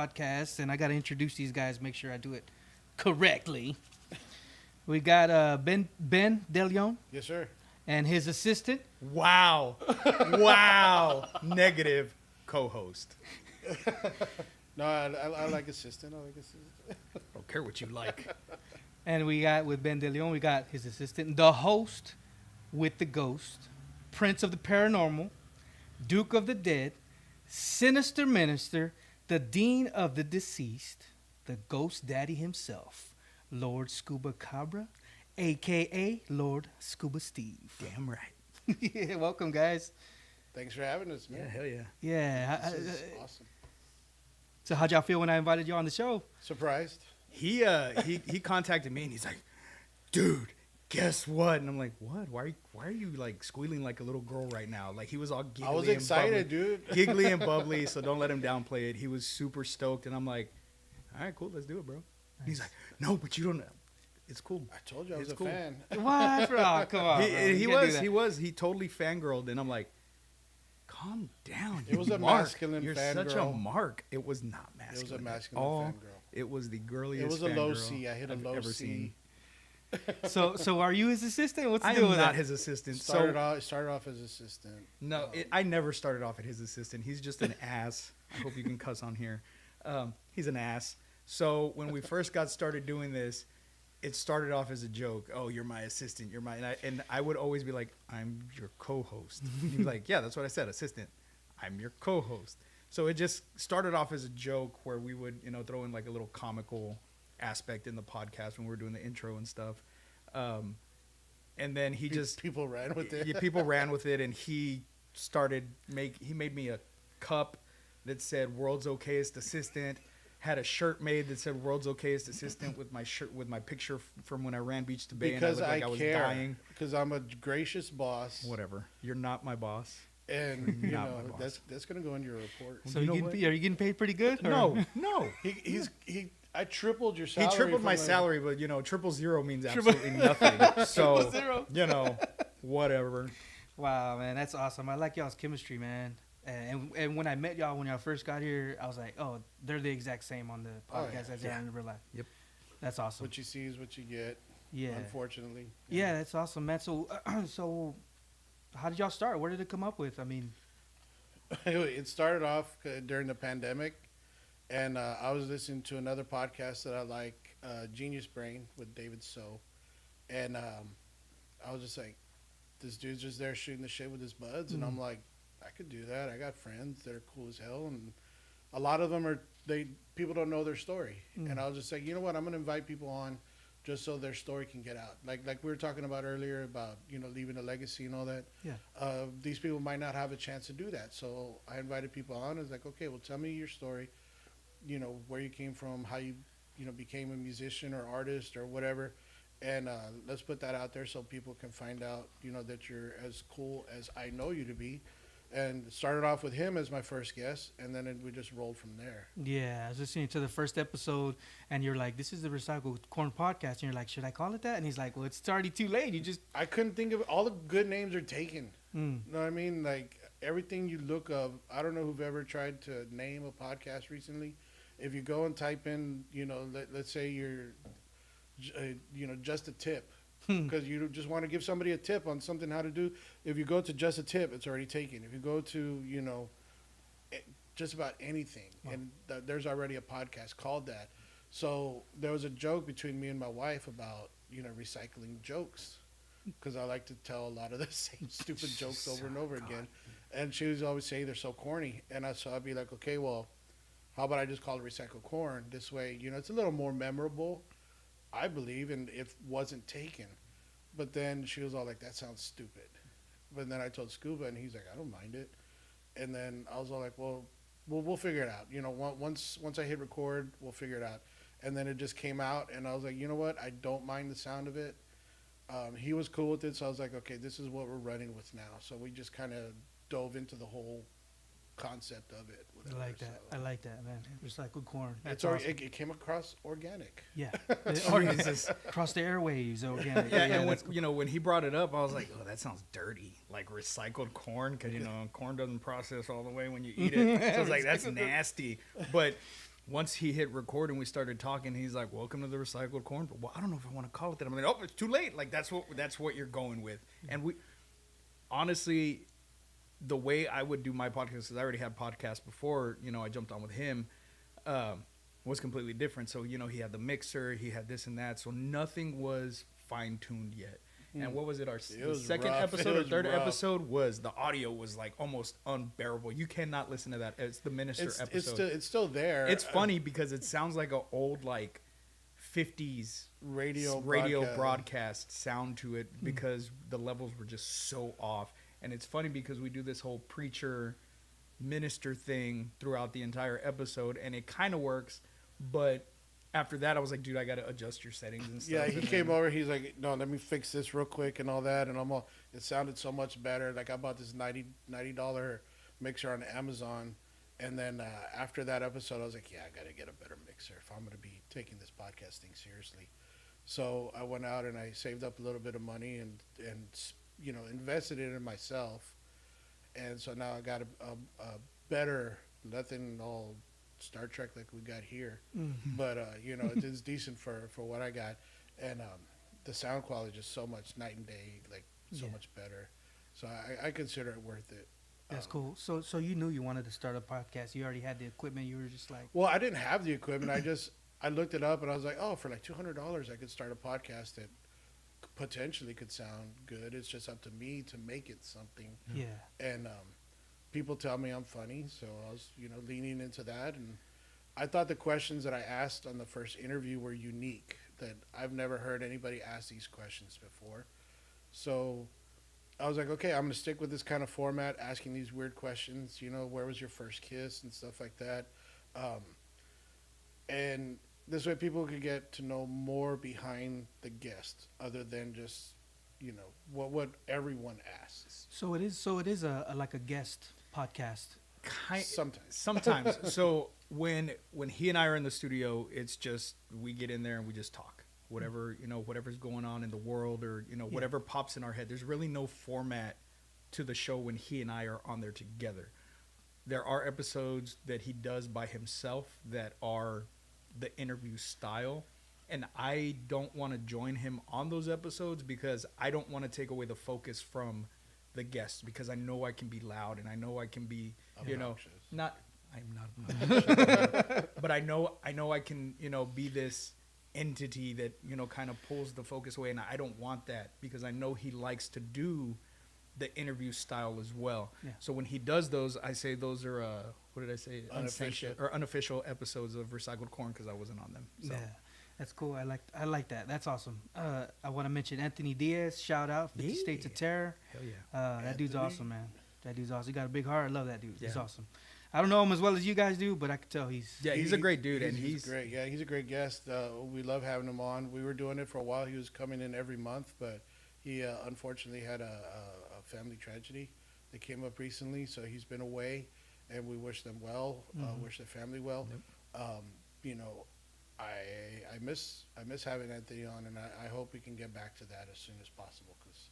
podcast, and I got to introduce these guys, make sure I do it correctly. We got Ben DeLeon Yes, sir. and his assistant. Wow. Wow. Negative co-host. No, I like assistant. I like assistant. Don't care what you like. And we got with Ben DeLeon, we got his assistant, the host with the ghost, Prince of the Paranormal, Duke of the Dead, Sinister Minister, the Dean of the Deceased, the Ghost Daddy himself, Lord Scuba Cabra, a.k.a. Lord Scuba Steve. Damn right. Yeah, welcome, guys. Thanks for having us, man. Yeah, hell yeah. Yeah. This is awesome. So how'd y'all feel when I invited you on the show? Surprised? He contacted me and he's like, dude, guess what? And I'm like, what? Why are you like squealing like a little girl right now? Like he was all giggly. I was and excited, bubbly, dude. giggly and bubbly, so don't let him downplay it. He was super stoked and I'm like, all right, cool, let's do it, bro. And he's like, no, but you don't know. It's cool. I told you I was It's a cool. fan. What? Oh, come on. bro. He You can't do that. was. He totally fangirled, and I'm like, calm down. It was a Mark. masculine You're fangirl. such a mark. It was not It masculine. was a at masculine all. fangirl. It was the girliest. It was a low fangirl C. I hit a I've low ever C. seen. So are you his assistant? What's the I deal am with not that? his assistant. Started off as assistant. No, I never started off at his assistant. He's just an ass. I hope you can cuss on here. He's an ass. So when we first got started doing this, it started off as a joke. Oh, you're my assistant. You're my and I would always be like, I'm your co-host. He'd be like, yeah, that's what I said, assistant. I'm your co-host. So it just started off as a joke where we would, throw in like a little comical aspect in the podcast when we were doing the intro and stuff. And then he just People ran with it. yeah, people ran with it, and he made me a cup that said "World's Okayest Assistant." Had a shirt made that said "World's Okayest Assistant" with my shirt with my picture from when I ran beach to bay, Because and I looked like I was care. dying. Because I'm a gracious boss. Whatever. You're not my boss. And you Not know my boss. that's gonna go in your report. So You know are you getting paid pretty good? or- No. I tripled your He salary. tripled from my like- salary, but triple zero means Triple- absolutely nothing. So zero. Whatever. Wow, man, that's awesome. I like y'all's chemistry, man. And when I met y'all when y'all first got here, I was like, oh, they're the exact same on the Oh, podcast as they are in real life. Yep. That's awesome. What you see is what you get. Yeah. Unfortunately. Yeah, that's awesome, man. So, how did y'all start? Where did it come up with? I mean, It started off during the pandemic, and I was listening to another podcast that I like, Genius Brain with David So, and I was just like, this dude's just there shooting the shit with his buds, and I'm like, I could do that. I got friends that are cool as hell, and a lot of them people don't know their story, and I was just like, you know what, I'm gonna invite people on, just so their story can get out. Like we were talking about earlier about leaving a legacy and all that. Yeah. These people might not have a chance to do that, so I invited people on. I was like, okay, well, tell me your story. Where you came from, how you became a musician or artist or whatever, and let's put that out there so people can find out that you're as cool as I know you to be. And started off with him as my first guest, and then we just rolled from there. yeah, I was listening to the first episode, and you're like, this is the Recycled Corn Podcast. And you're like, should I call it that? And he's like, well, it's already too late. You just. I couldn't think of all the good names are taken. Mm. You know what I mean? Like everything you look up. I don't know who've ever tried to name a podcast recently. If you go and type in, let's say you're, just a tip, because you just want to give somebody a tip on something how to do. If you go to just a tip, it's already taken. If you go to, just about anything, Wow. and there's already a podcast called that. So there was a joke between me and my wife about, recycling jokes, because I like to tell a lot of the same stupid jokes over and over again. And she was always saying they're so corny. And so I'd be like, okay, well, how about I just call it recycled corn? This way, it's a little more memorable, I believe, and it wasn't taken. But then she was all like, that sounds stupid. But then I told Scuba, and he's like, I don't mind it. And then I was all like, well, we'll figure it out. Once I hit record, we'll figure it out. And then it just came out, and I was like, you know what? I don't mind the sound of it. He was cool with it, so I was like, okay, this is what we're running with now. So we just kind of dove into the whole concept of it. I like that. So I like that, man. Recycled corn. That's it's awesome. it came across organic. Yeah. Organic. Across the airways, organic. Yeah, and that's when he brought it up, I was like, "Oh, that sounds dirty, like recycled corn, because corn doesn't process all the way when you eat it." So I was like, "That's nasty." But once he hit record and we started talking, he's like, "Welcome to the recycled corn." But well, I don't know if I want to call it that. I'm like, "Oh, it's too late." Like that's what you're going with. And we honestly, the way I would do my podcast, because I already had podcasts before, I jumped on with him, was completely different. So he had the mixer, he had this and that, so nothing was fine tuned yet. And what was it? The second rough. episode or third rough. episode was the audio was like almost unbearable. You cannot listen to that. It's the minister episode. It's still there. It's funny because it sounds like an old like 50s radio broadcast sound to it because the levels were just so off. And it's funny because we do this whole preacher minister thing throughout the entire episode, and it kind of works, but after that I was like, dude, I gotta adjust your settings and stuff. Yeah, he came over, he's like, no, let me fix this real quick and all that, and it sounded so much better. Like I bought this $90 mixer on Amazon, and then after that episode I was like, yeah, I gotta get a better mixer if I'm gonna be taking this podcast thing seriously. So I went out and I saved up a little bit of money and invested it in myself. And so now I got a better, nothing all Star Trek like we got here, but it's decent for what I got, and the sound quality is just so much night and day, like so much better. So I consider it worth it. That's cool. So you knew you wanted to start a podcast. You already had the equipment. You were just like, well, I didn't have the equipment. I looked it up and I was like, oh, for like $200 I could start a podcast that potentially could sound good. It's just up to me to make it something. yeah. And people tell me I'm funny, so I was leaning into that. And I thought the questions that I asked on the first interview were unique, that I've never heard anybody ask these questions before. So I was like, okay, I'm gonna stick with this kind of format, asking these weird questions, where was your first kiss and stuff like that. And this way people could get to know more behind the guest other than just what everyone asks. So it is a like a guest podcast. Sometimes. So when he and I are in the studio, it's just we get in there and we just talk whatever whatever's going on in the world, or whatever pops in our head. There's really no format to the show when he and I are on there together. There are episodes that he does by himself that are the interview style, and I don't want to join him on those episodes because I don't want to take away the focus from the guests, because I know I can be loud and I know I can be Obnoxious. I'm not obnoxious, but I know I can be this entity that kind of pulls the focus away, and I don't want that because I know he likes to do the interview style as well. Yeah. So when he does those, I say those are what did I say? Unofficial episodes of Recycled Corn, because I wasn't on them. So. Yeah, that's cool. I like that. That's awesome. I want to mention Anthony Diaz. Shout out, 50 States of Terror. Hell yeah. That dude's awesome, man. That dude's awesome. He got a big heart. I love that dude. Yeah. He's awesome. I don't know him as well as you guys do, but I can tell he's He's a great dude, and he's great. Yeah, he's a great guest. We love having him on. We were doing it for a while. He was coming in every month, but he unfortunately had a family tragedy that came up recently, so he's been away, and we wish them well. Wish their family well. Yep. I miss having Anthony on, and I hope we can get back to that as soon as possible, because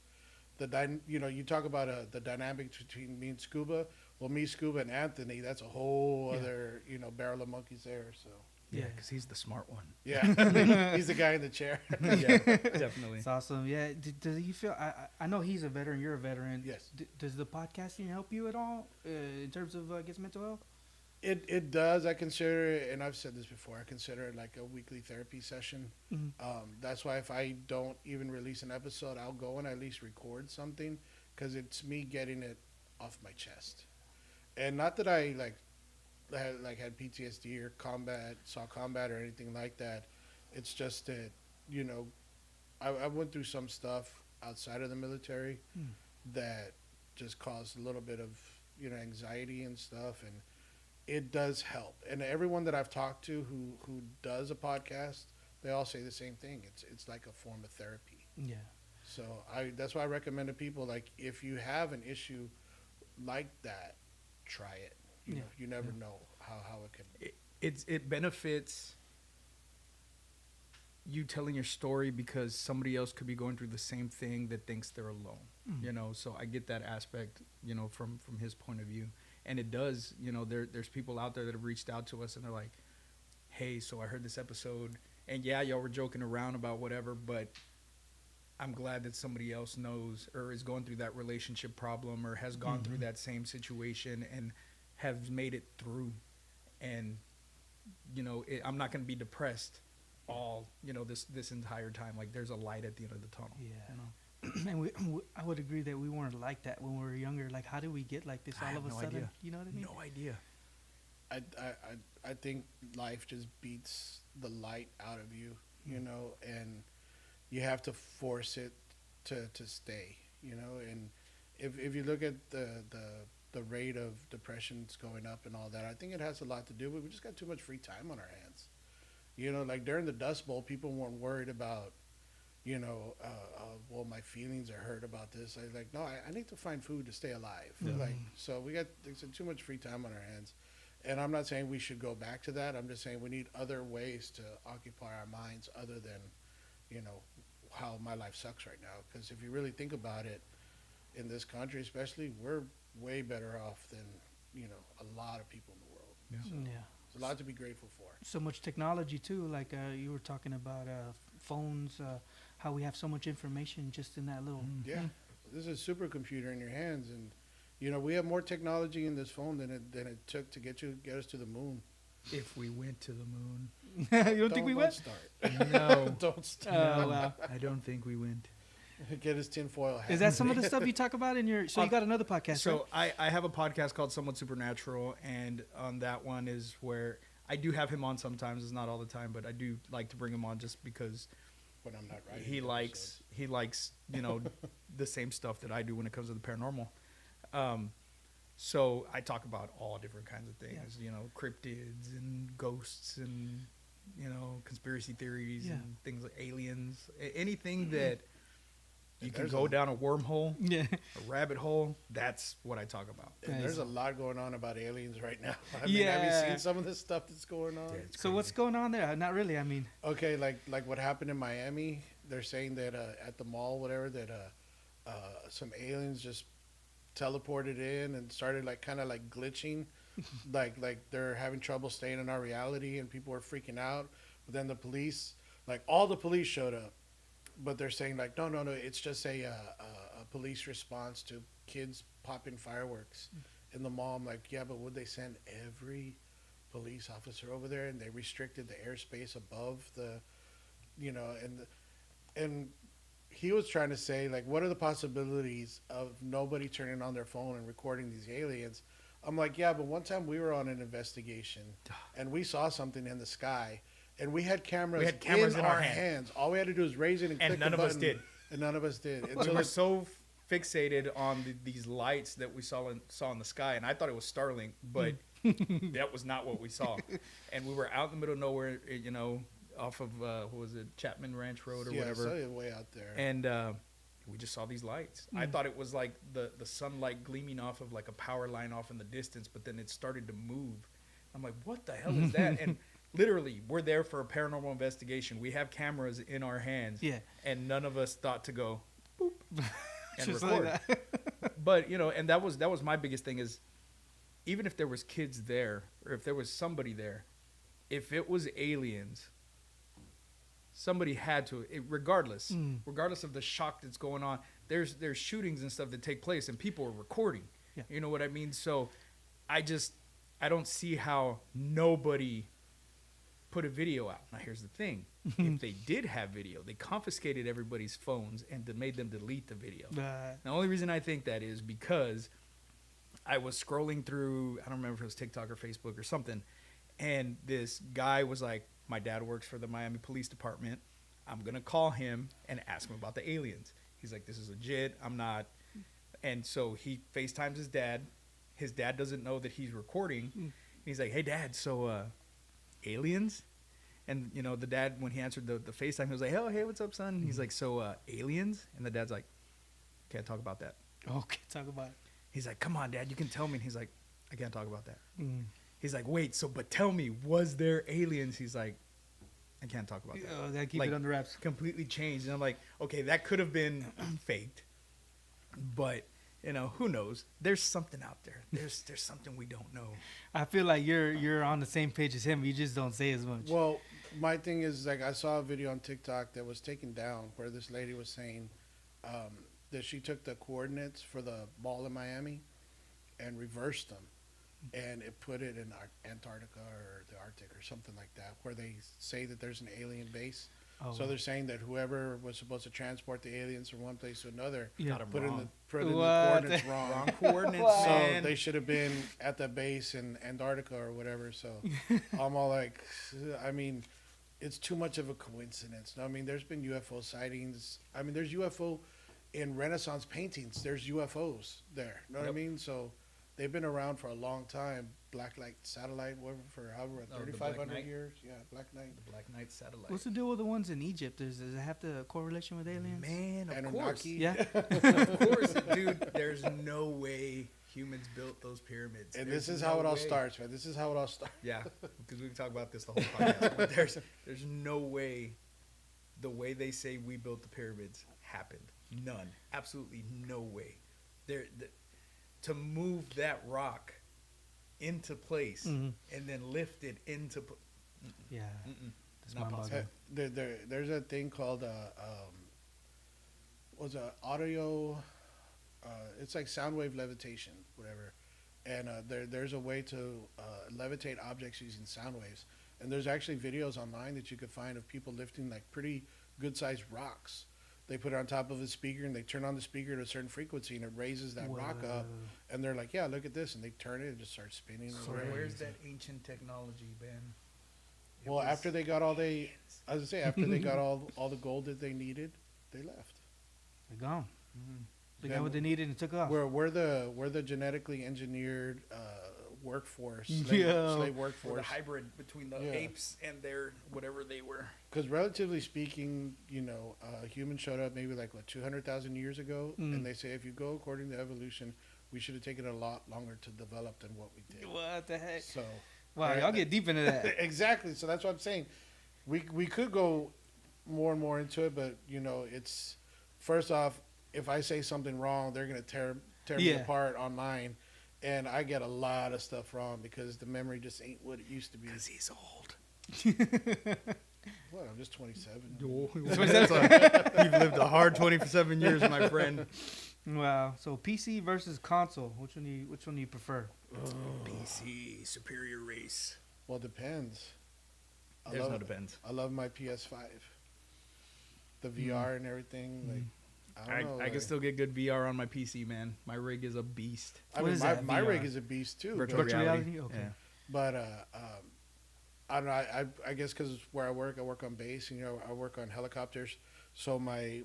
you talk about the dynamic between me and Scuba. Well, me, Scuba, and Anthony, that's a whole other barrel of monkeys there. So Yeah, because he's the smart one. yeah, he's the guy in the chair. Yeah, definitely. it's awesome. Yeah. Does he feel? I know he's a veteran. You're a veteran. Yes. Does the podcasting help you at all in terms of I guess mental health? It does. I consider it, and I've said this before, I consider it like a weekly therapy session. That's why if I don't even release an episode, I'll go and at least record something, because it's me getting it off my chest. And not that I had PTSD or saw combat or anything like that. It's just that, I went through some stuff outside of the military that just caused a little bit of, anxiety and stuff, and it does help. And everyone that I've talked to who does a podcast, they all say the same thing. It's like a form of therapy. Yeah. So that's why I recommend to people, like, if you have an issue like that, try it. You never know how it can. It benefits you telling your story because somebody else could be going through the same thing that thinks they're alone. So I get that aspect, from his point of view. And it does, there's people out there that have reached out to us and they're like, hey, so I heard this episode, and yeah, y'all were joking around about whatever, but I'm glad that somebody else knows or is going through that relationship problem or has gone through that same situation and have made it through. And, you know, I'm not going to be depressed all, you know, this entire time. Like, there's a light at the end of the tunnel. Yeah. You know? And I would agree that we weren't like that when we were younger. Like, how did we get like this I all have of a no sudden? idea. You know what I mean? No idea. I think life just beats the light out of you, you know, and you have to force it to stay, you know. And if you look at the rate of depressions going up and all that, I think it has a lot to do with we just got too much free time on our hands. You know, like during the Dust Bowl, people weren't worried about, you know, well, my feelings are hurt about this. I like, no, I need to find food to stay alive. Like, so we got there's too much free time on our hands. And I'm not saying we should go back to that. I'm just saying we need other ways to occupy our minds other than, you know, how my life sucks right now. Because if you really think about it, in this country especially, we're way better off than, you know, a lot of people in the world. Yeah. So Yeah. there's a lot to be grateful for. So much technology too. Like you were talking about phones, how we have so much information just in that little. Yeah, this is a supercomputer in your hands, and you know we have more technology in this phone than it took to get us to the moon. If we went to the moon. You don't think we went? Start. No. Don't start. Oh, wow. I don't think we went. Get his tinfoil hat. Is that some of the stuff you talk about in your? So you got another podcast, So right? I have a podcast called Somewhat Supernatural, and on that one is where I do have him on sometimes. It's not all the time, but I do like to bring him on just because when I'm not writing. he likes you know the same stuff that I do when it comes to the paranormal. So I talk about all different kinds of things, you know, cryptids and ghosts and, you know, conspiracy theories and things like aliens, anything that you can go down a wormhole, Yeah. a rabbit hole. That's what I talk about. And there's a lot going on about aliens right now. I mean, Yeah. have you seen some of the stuff that's going on? Yeah, it's So what's crazy. going on there? Not really. I mean, Okay, like what happened in Miami. They're saying that at the mall, whatever, that some aliens just teleported in and started like kind of like glitching, like they're having trouble staying in our reality, and people are freaking out. But then the police, like all the police showed up, but they're saying like no, it's just a police response to kids popping fireworks in the mall. I'm like, yeah, but would they send every police officer over there? And they restricted the airspace above the, you know, and he was trying to say, like, what are the possibilities of nobody turning on their phone and recording these aliens? I'm like, yeah, but one time we were on an investigation and we saw something in the sky and we had cameras, in our hands. All we had to do was raise it and click none the of us button, did. And none of us did. And We so were so fixated on these lights that we saw in the sky, and I thought it was Starlink, but that was not what we saw. And we were out in the middle of nowhere, you know, off of what was it, Chapman Ranch Road or whatever. So way out there. And we just saw these lights. I thought it was like the sunlight gleaming off of like a power line off in the distance, but then it started to move. I'm like, what the hell is that? And literally, we're there for a paranormal investigation. We have cameras in our hands. Yeah. And none of us thought to go boop and Just record. like that. But, you know, and that was my biggest thing is even if there was kids there or if there was somebody there, if it was aliens, somebody had to, regardless of the shock that's going on. There's shootings and stuff that take place, and people are recording. Yeah. You know what I mean? So, I don't see how nobody put a video out. Now, here's the thing: if they did have video, they confiscated everybody's phones and made them delete the video. The only reason I think that is because I was scrolling through, I don't remember if it was TikTok or Facebook or something, and this guy was like, my dad works for the Miami Police Department. I'm going to call him and ask him about the aliens. He's like, this is legit. I'm not. And so he FaceTimes his dad. His dad doesn't know that he's recording. He's like, hey, Dad, so aliens? And, you know, the dad, when he answered the FaceTime, he was like, oh, hey, what's up, son? He's like, so aliens? And the dad's like, can't talk about that. Okay, talk about it. He's like, come on, Dad, you can tell me. And he's like, I can't talk about that. He's like, wait, but tell me, was there aliens? He's like, I can't talk about that. Oh, gotta keep Like, it under wraps. Completely changed. And I'm like, okay, that could have been faked. But Who knows? There's something out there. There's something we don't know. I feel like you're on the same page as him. You just don't say as much. Well, my thing is, like, I saw a video on TikTok that was taken down where this lady was saying that she took the coordinates for the ball in Miami and reversed them, and it put it in Antarctica or the Arctic or something like that, where they say that there's an alien base. Oh, So they're saying that whoever was supposed to transport the aliens from one place to another yeah. Got 'em put in wrong. the What? coordinates wrong. Wrong coordinates, Wow. So man. they should have been at the base in Antarctica or whatever. So I'm all like, I mean, it's too much of a coincidence. No, I mean, there's been UFO sightings. I mean, there's UFO in Renaissance paintings. There's UFOs there. You know what I Yep. mean? So they've been around for a long time. Black Light satellite, whatever, for however, Oh, the 3,500 Black Knight? years. Yeah, Black Knight. The Black Knight satellite. What's the deal with the ones in Egypt? Does it have the correlation with aliens? Man, of Anunnaki. course. Yeah. Of course, dude. There's no way humans built those pyramids. And There's this is no how it all way. starts, man. This is how it all starts. Yeah, because we can talk about this the whole podcast. But there's no way the way they say we built the pyramids happened. None. Absolutely no way. To move that rock into place Mhm. and then lift it into Yeah. It's That's not possible. mind-boggling. There's a thing called was a audio. It's like sound wave levitation, whatever. And there's a way to levitate objects using sound waves. And there's actually videos online that you could find of people lifting like pretty good sized rocks. They put it on top of a speaker and they turn on the speaker at a certain frequency and it raises that rock up. And they're like, yeah, look at this. And they turn it and just start spinning. So or whatever. where's that ancient technology, Ben? It Well, was after they got all aliens. I was gonna say, after they got all the gold that they needed, they left. They're gone. Mhm. They Then got what they needed and took off. We're the genetically engineered workforce, Yeah. slave Or the workforce. hybrid between the Yeah. apes and their whatever they were. Because relatively speaking, humans showed up maybe like 200,000 years ago, Mm. and they say if you go according to evolution, we should have taken a lot longer to develop than what we did. What the heck? So Wow, y'all get deep into that. exactly. So that's what I'm saying. We could go more and more into it, but it's first off, if I say something wrong, they're gonna tear me Yeah. apart online, and I get a lot of stuff wrong because the memory just ain't what it used to be. Because he's old. What? I'm just 27. You've lived a hard 27 years, my friend. Wow. So PC versus console. Which one do you prefer? PC, superior race. Well, it depends. There's no depends. I love my PS5. The VR and everything. Like, I don't know. I can still get good VR on my PC, man. My rig is a beast. I What mean, is my, that, my VR? rig is a beast too. Virtual but- Virtual reality. reality? Okay. Yeah. But I don't know. I guess because where I work on base. I work on helicopters, so my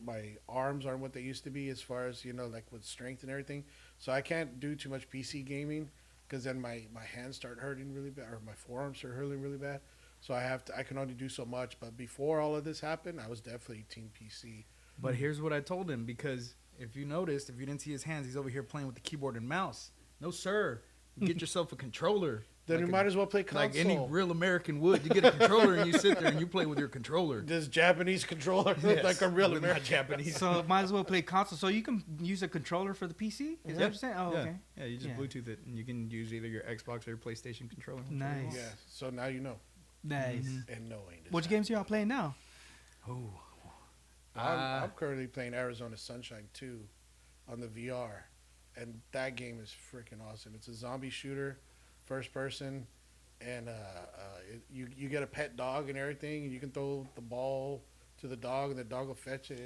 arms aren't what they used to be as far as like with strength and everything. So I can't do too much PC gaming because then my hands start hurting really bad, or my forearms start hurting really bad. So I can only do so much. But before all of this happened, I was definitely team PC. But here's what I told him, because if you noticed, if you didn't see his hands, he's over here playing with the keyboard and mouse. No, sir. Get yourself a controller. Then Like you might as well play console. Like any real American would. You get a controller and you sit there and you play with your controller. This Japanese controller, Yes, like a real we're not American. Japanese. So might as well play console. So you can use a controller for the PC? Is that what you're saying? Oh, yeah. okay. Yeah, you just Yeah. Bluetooth it and you can use either your Xbox or your PlayStation controller. whichever you Nice. Yeah. So now you know. Nice. Mhm. And knowing. this Which games y'all playing now? want. I'm currently playing Arizona Sunshine 2 on the VR, and that game is freaking awesome. It's a zombie shooter, first person, and you get a pet dog and everything, and you can throw the ball to the dog, and the dog will fetch it.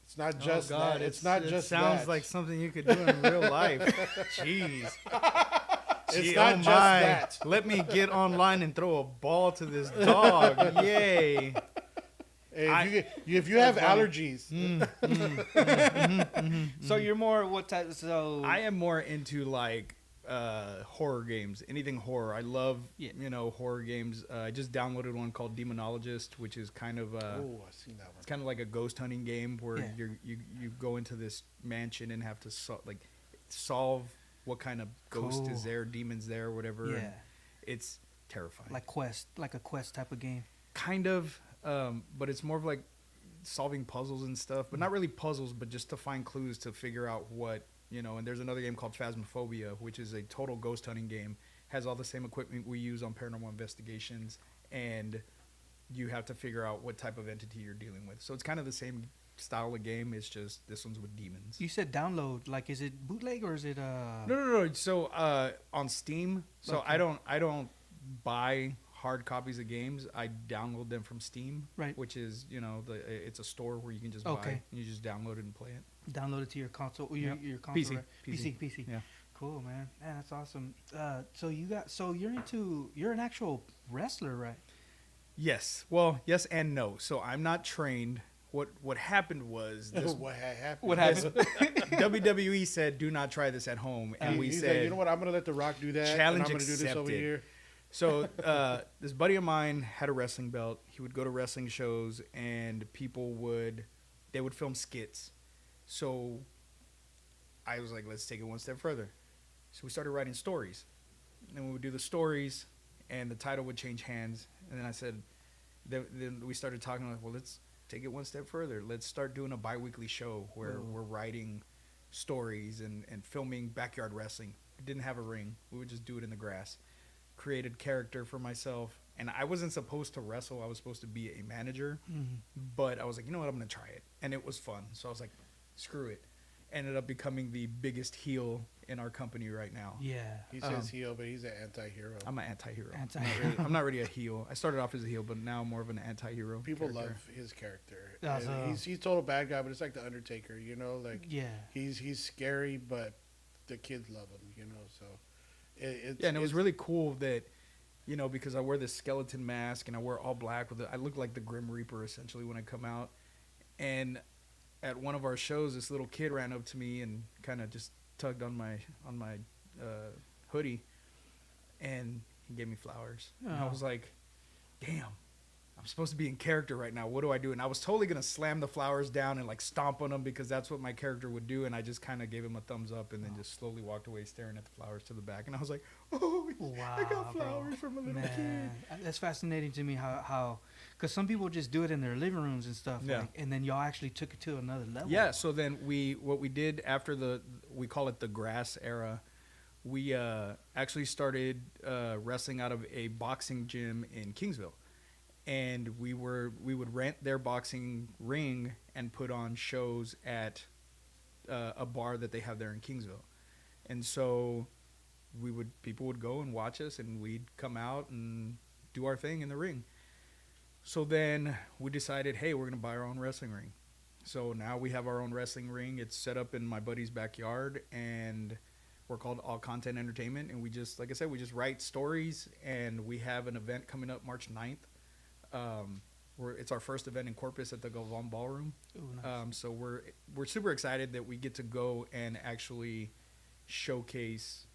It's not just that. It's not just sounds that. like something you could do in real life. Jeez. It's Gee, not oh just my. that. Let me get online and throw a ball to this dog. Yay. Hey, if you have funny. allergies, So you're more what type? So I am more into like horror games, anything horror. I love horror games. I just downloaded one called Demonologist, which is kind of oh, I've seen that one. it's kind of like a ghost hunting game where Yeah. you go into this mansion and have to solve what kind of ghost Cool. is there, demons there, whatever. yeah, and it's terrifying. like a quest type of game. Kind of, but it's more of like solving puzzles and stuff, but not really puzzles, but just to find clues to figure out what you know. And there's another game called Phasmophobia, which is a total ghost hunting game. Has all the same equipment we use on Paranormal Investigations, and you have to figure out what type of entity you're dealing with. So it's kind of the same style of game. It's just this one's with demons. You said download. Like, is it bootleg or is it No. So on Steam. So Okay. I don't buy hard copies of games. I download them from Steam, Right. which is, you know, it's a store where you can just Okay. buy and you just download it and play it. download it to your console? Yep. Your console, PC. right? PC. Yeah. Cool, man. Man, that's awesome. So you're an actual wrestler, right? Yes. Well, yes and no. So I'm not trained. What happened was this What happened? What happened? WWE said, "Do not try this at home," and we He's said, like, you know what? I'm gonna let The Rock do that. Challenge and I'm gonna do this over accepted. here. So this buddy of mine had a wrestling belt. He would go to wrestling shows, and they would film skits. So I was like, let's take it one step further. So we started writing stories, and then we would do the stories, and the title would change hands. And then I said, then we started talking like, well, let's take it one step further. Let's start doing a bi-weekly show where we're writing stories and filming backyard wrestling. We didn't have a ring. We would just do it in the grass. Created character for myself. And I wasn't supposed to wrestle. I was supposed to be a manager. Mhm. But I was like, you know what? I'm going to try it. And it was fun. So I was like, screw it. Ended up becoming the biggest heel in our company right now. Yeah. He says heel, but he's an anti-hero. I'm an anti-hero. Anti-hero. I'm not really a heel. I started off as a heel, but now I'm more of an anti-hero. People character. love his character. That's, And he's total bad guy, but it's like the Undertaker, you know, like Yeah. he's scary, but the kids love him, you know. So it's Yeah, and it was really cool that, you know, because I wear this skeleton mask and I wear all black with it. I look like the Grim Reaper essentially when I come out. And at one of our shows, this little kid ran up to me and kind of just tugged on my hoodie, and he gave me flowers. And I Oh. was like, damn. I'm supposed to be in character right now. What do I do? And I was totally going to slam the flowers down and like stomp on them because that's what my character would do. And I just kind of gave him a thumbs up and then just slowly walked away staring at the flowers to the back. And I was like, oh, Wow, I got bro. flowers from a little Man, that's fascinating to me how because some people just do it in their living rooms and stuff. Yeah. Like, and then y'all actually took it to another level. Yeah. So then what we did after we call it the grass era, we actually started wrestling out of a boxing gym in Kingsville. And we would rent their boxing ring and put on shows at a bar that they have there in Kingsville. And so people would go and watch us, and we'd come out and do our thing in the ring. So then we decided, hey, we're gonna buy our own wrestling ring. So now we have our own wrestling ring. It's set up in my buddy's backyard, and we're called All Content Entertainment. And we just, like I said, we just write stories, and we have an event coming up March 9th. It's our first event in Corpus at the Galvan Ballroom. Ooh, nice. So we're super excited that we get to go and actually showcase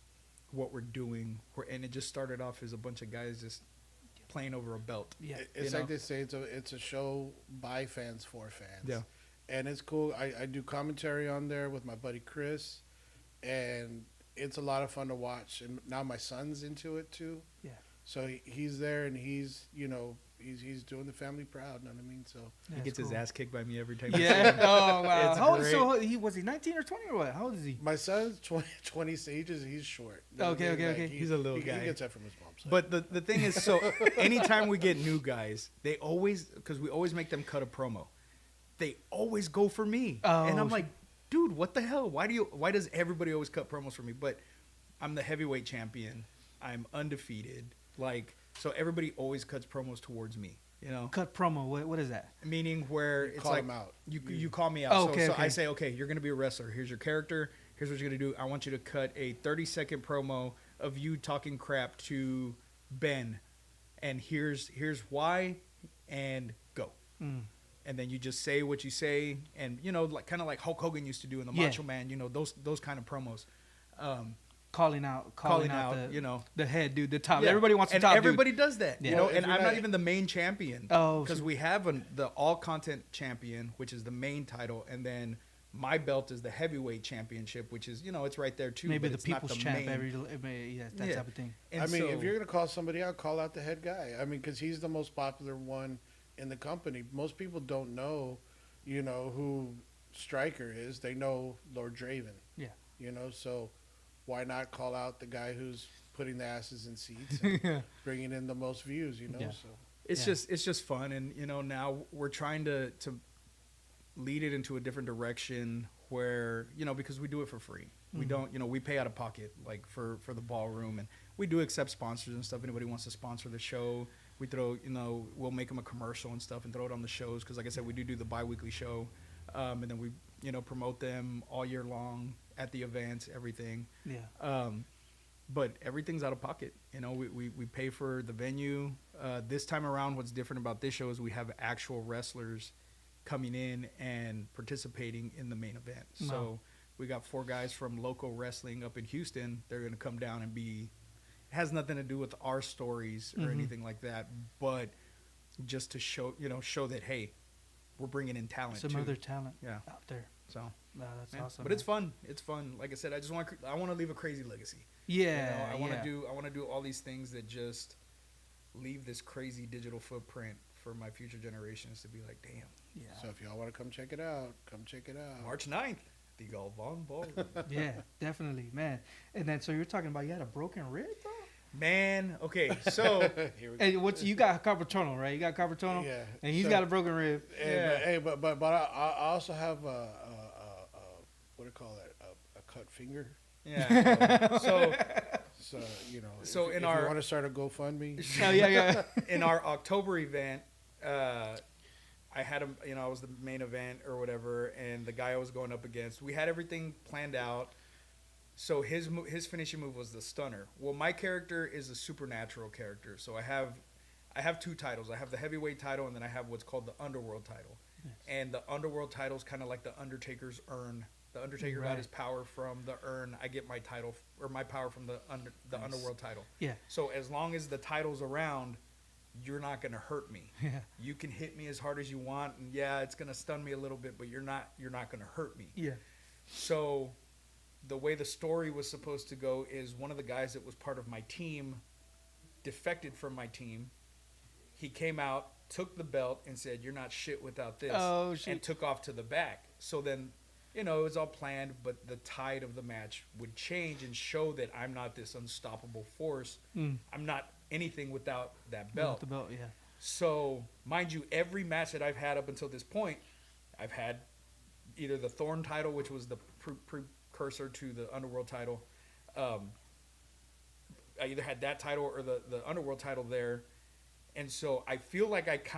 what we're doing. And it just started off as a bunch of guys just playing over a belt. Yeah. It's you like know? they say, it's a show by fans for fans. Yeah. And it's cool. I do commentary on there with my buddy Chris, and it's a lot of fun to watch. And now my son's into it too. Yeah. So he's there, and he's he's doing the family proud. Know what I mean? So He gets his ass kicked by me every time. Yeah. Oh wow. It's How old, great. so was he 19 or 20 or what? How old is he? my son's 20 stages. He's short. You know what I Okay, mean? okay. He's a little guy. He gets that from his mom. So. But the thing is, so anytime we get new guys, they always, because we always make them cut a promo, they always go for me. Oh, and I'm shit. like, dude, what the hell? Why does everybody always cut promos for me? But I'm the heavyweight champion. I'm undefeated. Like, so everybody always cuts promos towards me, you know? Cut promo. What is that? Meaning where it's call like, him out. you call me out. Oh, so okay, so okay. I say, okay, you're going to be a wrestler. Here's your character. Here's what you're going to do. I want you to cut a 30-second promo of you talking crap to Ben. And here's why, and go. Mm. And then you just say what you say, and you know, like kind of like Hulk Hogan used to do in the Yeah. Macho Man, you know, those kind of promos. Calling out, the, you know, the head dude, the top. Yeah. Everybody wants to and top. everybody does that, Yeah. you know. Well, if And you're I'm not not- even the main champion, Oh, because so- we have the All Content Champion, which is the main title, and then my belt is the Heavyweight Championship, which is, you know, it's right there too. Maybe but the it's not people's the champ. main. That Yeah. type of thing. And I mean, so- if you're gonna call somebody out, call out the head guy. I mean, because he's the most popular one in the company. Most people don't know, you know, who Stryker is. They know Lord Draven. Yeah. you know. So why not call out the guy who's putting the asses in seats and bringing in the most views, you know? Yeah. So It's just fun, and now we're trying to lead it into a different direction where because we do it for free. We don't we pay out of pocket like for the ballroom, and we do accept sponsors and stuff. Anybody wants to sponsor the show, we throw we'll make them a commercial and stuff and throw it on the shows, because like I said, we do the bi-weekly show, and then we promote them all year long at the events, everything. But everything's out of pocket. We pay for the venue. This time around, what's different about this show is we have actual wrestlers coming in and participating in the main event. Wow. So we got 4 guys from local wrestling up in Houston. They're going to come down and it has nothing to do with our stories or anything like that, but just to show that, hey, we're bringing in talent Some too. other talent out there. So No, that's yeah. awesome. But it's fun. It's fun. Like I said, I want to leave a crazy legacy. Yeah. I want to do all these things that just leave this crazy digital footprint for my future generations to be like, damn. Yeah. so if y'all want to come check it out, come check it out. March 9th, the Galvan Ballroom. Yeah, definitely, man. And then so you're talking about you had a broken rib, bro? Man, okay, so Here we go. Hey, you got carpal tunnel, right? You got carpal tunnel, Yeah. and he's So- got a broken rib. But I also have what do you call that? A cut finger. yeah. So So So if in you our- want to start a GoFundMe, Oh yeah. in our October event, I had I was the main event or whatever, and the guy I was going up against, we had everything planned out. So his finishing move was the stunner. Well, my character is a supernatural character, so I have 2 titles. I have the heavyweight title, and then I have what's called the underworld title. Yes. And the underworld title is kind of like the Undertaker's urn. The Undertaker got Right. his power from the urn. I get my title or my power from the Nice. underworld title. Yeah. So as long as the title's around, you're not gonna hurt me. Yeah. You can hit me as hard as you want, and yeah, it's gonna stun me a little bit, but you're not gonna hurt me. Yeah. So the way the story was supposed to go is one of the guys that was part of my team defected from my team. He came out, took the belt, and said, "You're not shit without this," Oh shit. and took off to the back. So then, it was all planned, but the tide of the match would change and show that I'm not this unstoppable force. I'm not anything without that belt. The belt, yeah. So, mind you, every match that I've had up until this point, I've had either the Thorn title, which was the precursor to the Underworld title. I either had that title or the Underworld title there. And so I feel like it's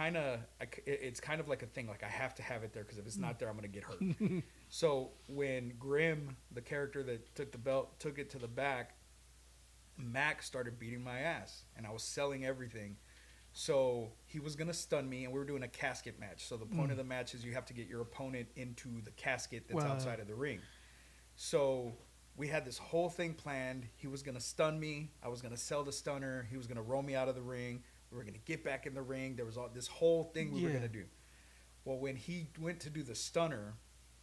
kind of like a thing. Like I have to have it there because if it's not there, I'm going to get hurt. So when Grim, the character that took the belt, took it to the back, Mac started beating my ass, and I was selling everything. So he was going to stun me, and we were doing a casket match. So the point of the match is you have to get your opponent into the casket that's outside of the ring. So we had this whole thing planned. He was going to stun me. I was going to sell the stunner. He was going to roll me out of the ring. We were going to get back in the ring. There was this whole thing we were going to do. Well, when he went to do the stunner,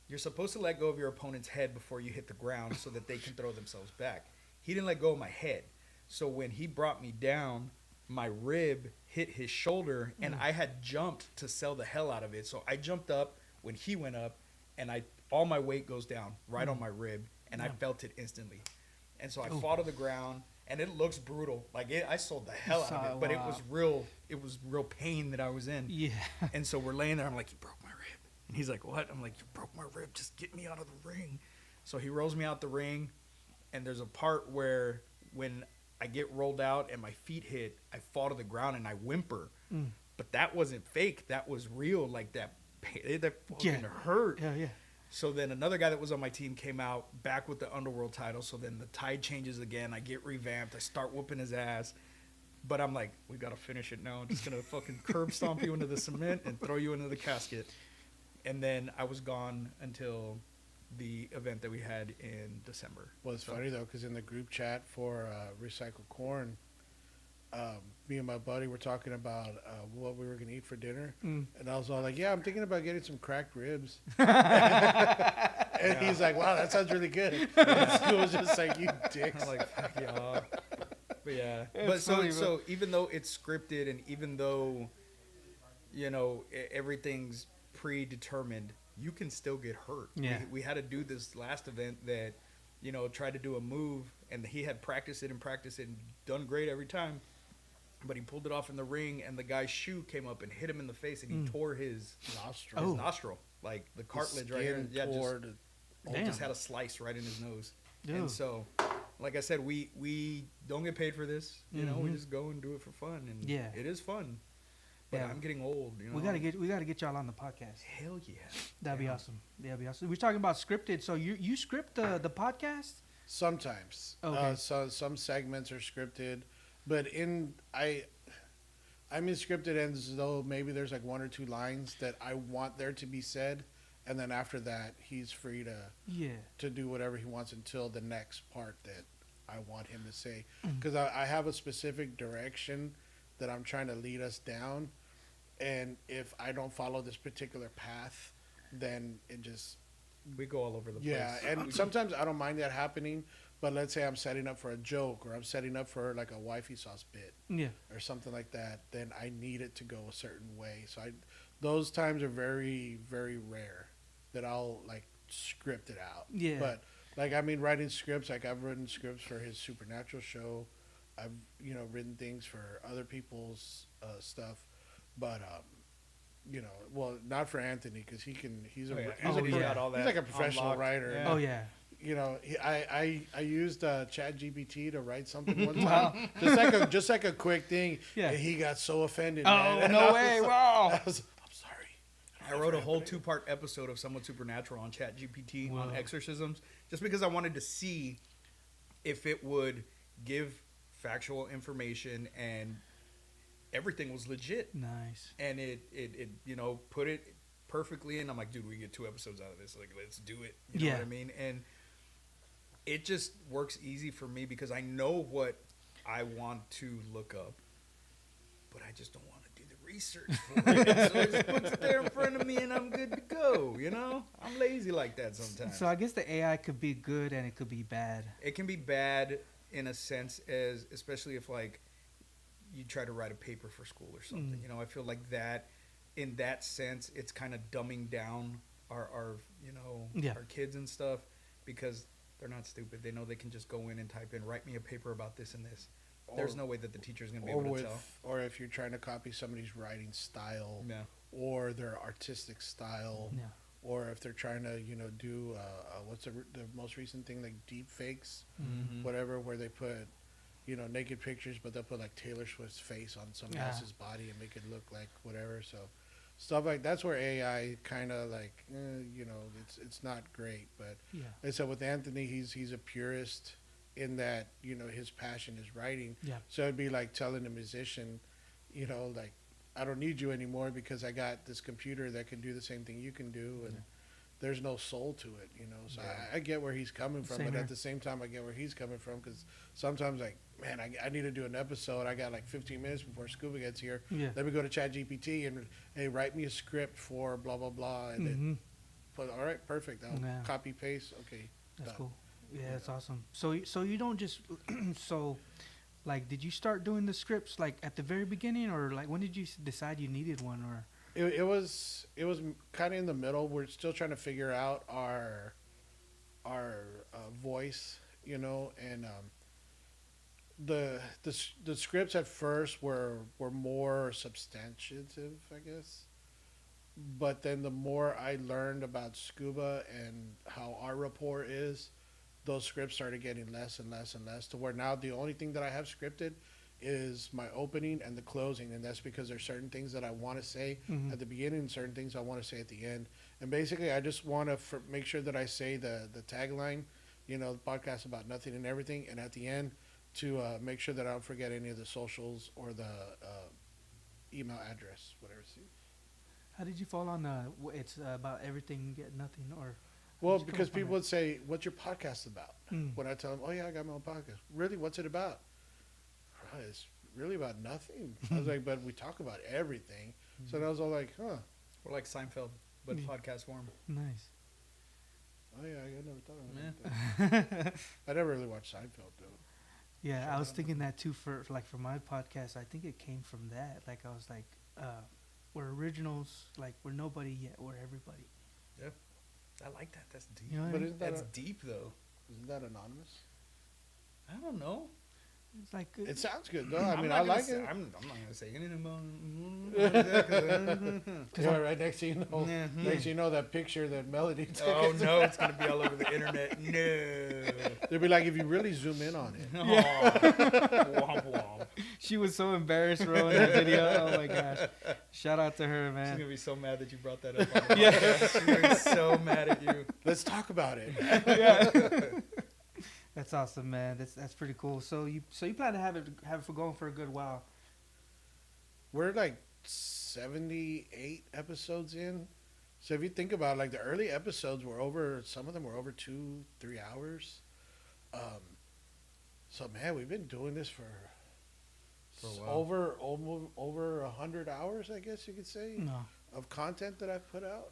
you're supposed to let go of your opponent's head before you hit the ground so that they can throw themselves back. He didn't let go of my head. So when he brought me down, my rib hit his shoulder, and I had jumped to sell the hell out of it. So I jumped up when he went up, and all my weight goes down right on my rib, and I felt it instantly. And so I fall to the ground, and it looks brutal. Like I sold the hell out of it, but it was real pain that I was in. Yeah. And so we're laying there. I'm like, "You broke my rib," and he's like, "What?" I'm like, "You broke my rib. Just get me out of the ring." So he rolls me out the ring, and there's a part where when I get rolled out and my feet hit, I fall to the ground and I whimper. But that wasn't fake. That was real. Like that pain, that fucking hurt. Yeah, yeah. So then another guy that was on my team came out back with the Underworld title. So then the tide changes again. I get revamped. I start whooping his ass. But I'm like, we got to finish it now. I'm just going to fucking curb stomp you into the cement and throw you into the casket. And then I was gone until the event that we had in December. Well, it's funny though, because in the group chat for Recycled Corn, me and my buddy were talking about what we were going to eat for dinner. And I was all like, yeah, I'm thinking about getting some cracked ribs. And he's like, wow, that sounds really good. And School was just like, you dicks. I'm like, fuck y'all. But yeah. It's funny, So even though it's scripted and even though, everything's predetermined, you can still get hurt. Yeah. We had to do this last event that tried to do a move, and he had practiced it and done great every time. But he pulled it off in the ring, and the guy's shoe came up and hit him in the face, and he tore his Nostril. his nostril, like the cartilage right here. Skin tore Just had a slice right in his nose. Dude. And so, like I said, we don't get paid for this. We just go and do it for fun, and it is fun. But Yeah. I'm getting old. We gotta get y'all on the podcast. Hell yeah. That'd be awesome. That'd be awesome. We're talking about scripted. So you script the podcast? Sometimes. Okay. So some segments are scripted, but I'm in scripted as though maybe there's like one or two lines that I want there to be said, and then after that he's free to do whatever he wants until the next part that I want him to say, because I have a specific direction that I'm trying to lead us down, and if I don't follow this particular path, then it just we go all over the place. yeah. And sometimes I don't mind that happening, but let's say I'm setting up for a joke, or I'm setting up for like a wifey sauce bit or something like that, then I need it to go a certain way. So those times are very, very rare that I'll like script it out. Yeah. But like, I mean, writing scripts, like I've written scripts for his Supernatural show. I've, written things for other people's stuff, but well, not for Anthony, because he's like a professional unlocked. writer. Yeah. Oh yeah. I used ChatGPT to write something one Wow. time, just like a quick thing. Yeah. And he got so offended. Oh, man. And no I way. was like- Wow. I was, I'm sorry. I wrote a whole 2-part episode of Somewhat Supernatural on ChatGPT on exorcisms, just because I wanted to see if it would give factual information and everything was legit. Nice. And it put it perfectly in. I'm like, dude, we get 2 episodes out of this. Like, let's do it. You know what I mean? And it just works easy for me because I know what I want to look up, but I just don't want to do the research for it. So it just puts it there in front of me and I'm good to go, I'm lazy like that sometimes. So I guess the AI could be good and it could be bad. It can be bad in a sense, especially if like you try to write a paper for school or something. I feel like that in that sense it's kind of dumbing down our our kids and stuff, because they're not stupid. They know they can just go in and type in, write me a paper about this and this. There's no way that the teacher's going to be able to tell. Or if you're trying to copy somebody's writing style, or their artistic style, or if they're trying to, do what's the most recent thing, like deep fakes, whatever, where they put, naked pictures, but they'll put like Taylor Swift's face on somebody else's body and make it look like whatever. So stuff like that's where AI kind of like, it's not great. But like I said, with Anthony, he's a purist in that, his passion is writing. So it'd be like telling a musician, like, I don't need you anymore because I got this computer that can do the same thing you can do, and there's no soul to it, So I get where he's coming from, but at the same time, I get where he's coming from, because sometimes, like, man, I need to do an episode. I got like 15 minutes before Scuba gets here. Let me go to ChatGPT and, hey, write me a script for blah blah blah, and then put, all right, perfect. I'll copy paste. Okay, that's done. cool. Yeah, that's awesome. So you don't just like, did you start doing the scripts like at the very beginning, or like when did you decide you needed one? Or it was kind of in the middle. We're still trying to figure out our voice, and the scripts at first were more substantive, I guess. But then the more I learned about Scuba and how our rapport is, those scripts started getting less and less and less, to where now the only thing that I have scripted is my opening and the closing, and that's because there's certain things that I want to say at the beginning and certain things I want to say at the end. And basically, I just want to make sure that I say the tagline, the podcast about nothing and everything, and at the end to make sure that I don't forget any of the socials or the email address, whatever. how did you fall on it's about everything yet nothing? Or Well, because people would say, "What's your podcast about?" When I tell them, "Oh yeah, I got my own podcast." Really, what's it about? It's really about nothing. I was like, "But we talk about everything." So I was all like, "Huh." We're like Seinfeld, but podcast form. Nice. Oh yeah, I never thought about that. I never really watched Seinfeld though. Yeah, I was thinking that too for my podcast. I think it came from that. Like, I was like, we're originals. Like, we're nobody yet. We're everybody. Yeah. I like that. That's deep. You know what I mean? Isn't that That's deep, though. Isn't that anonymous? I don't know. It's like It sounds good though. I I'm mean, not I gonna like say, it. I'm not gonna say anything about. Yeah, right. Next thing you know, Mhm. next thing you know, that picture that Melody took. Oh no, it's gonna be all over the internet. No. They'll be like, if you really zoom in on it. No. Womp womp. she was so embarrassed, bro, in that video. Oh my gosh! Shout out to her, She's man. gonna be so mad that you brought that up. On the Yeah. podcast. She's gonna be so mad at you. Let's talk about it. Yeah. That's awesome, man. That's pretty cool. So you plan to have it for going for a good while. We're like 78 episodes in. So if you think about it, like the early episodes were over, some of them were over 2-3 hours. So man, we've been doing this for a while. over 100 hours, I guess you could say, No. of content that I've put out,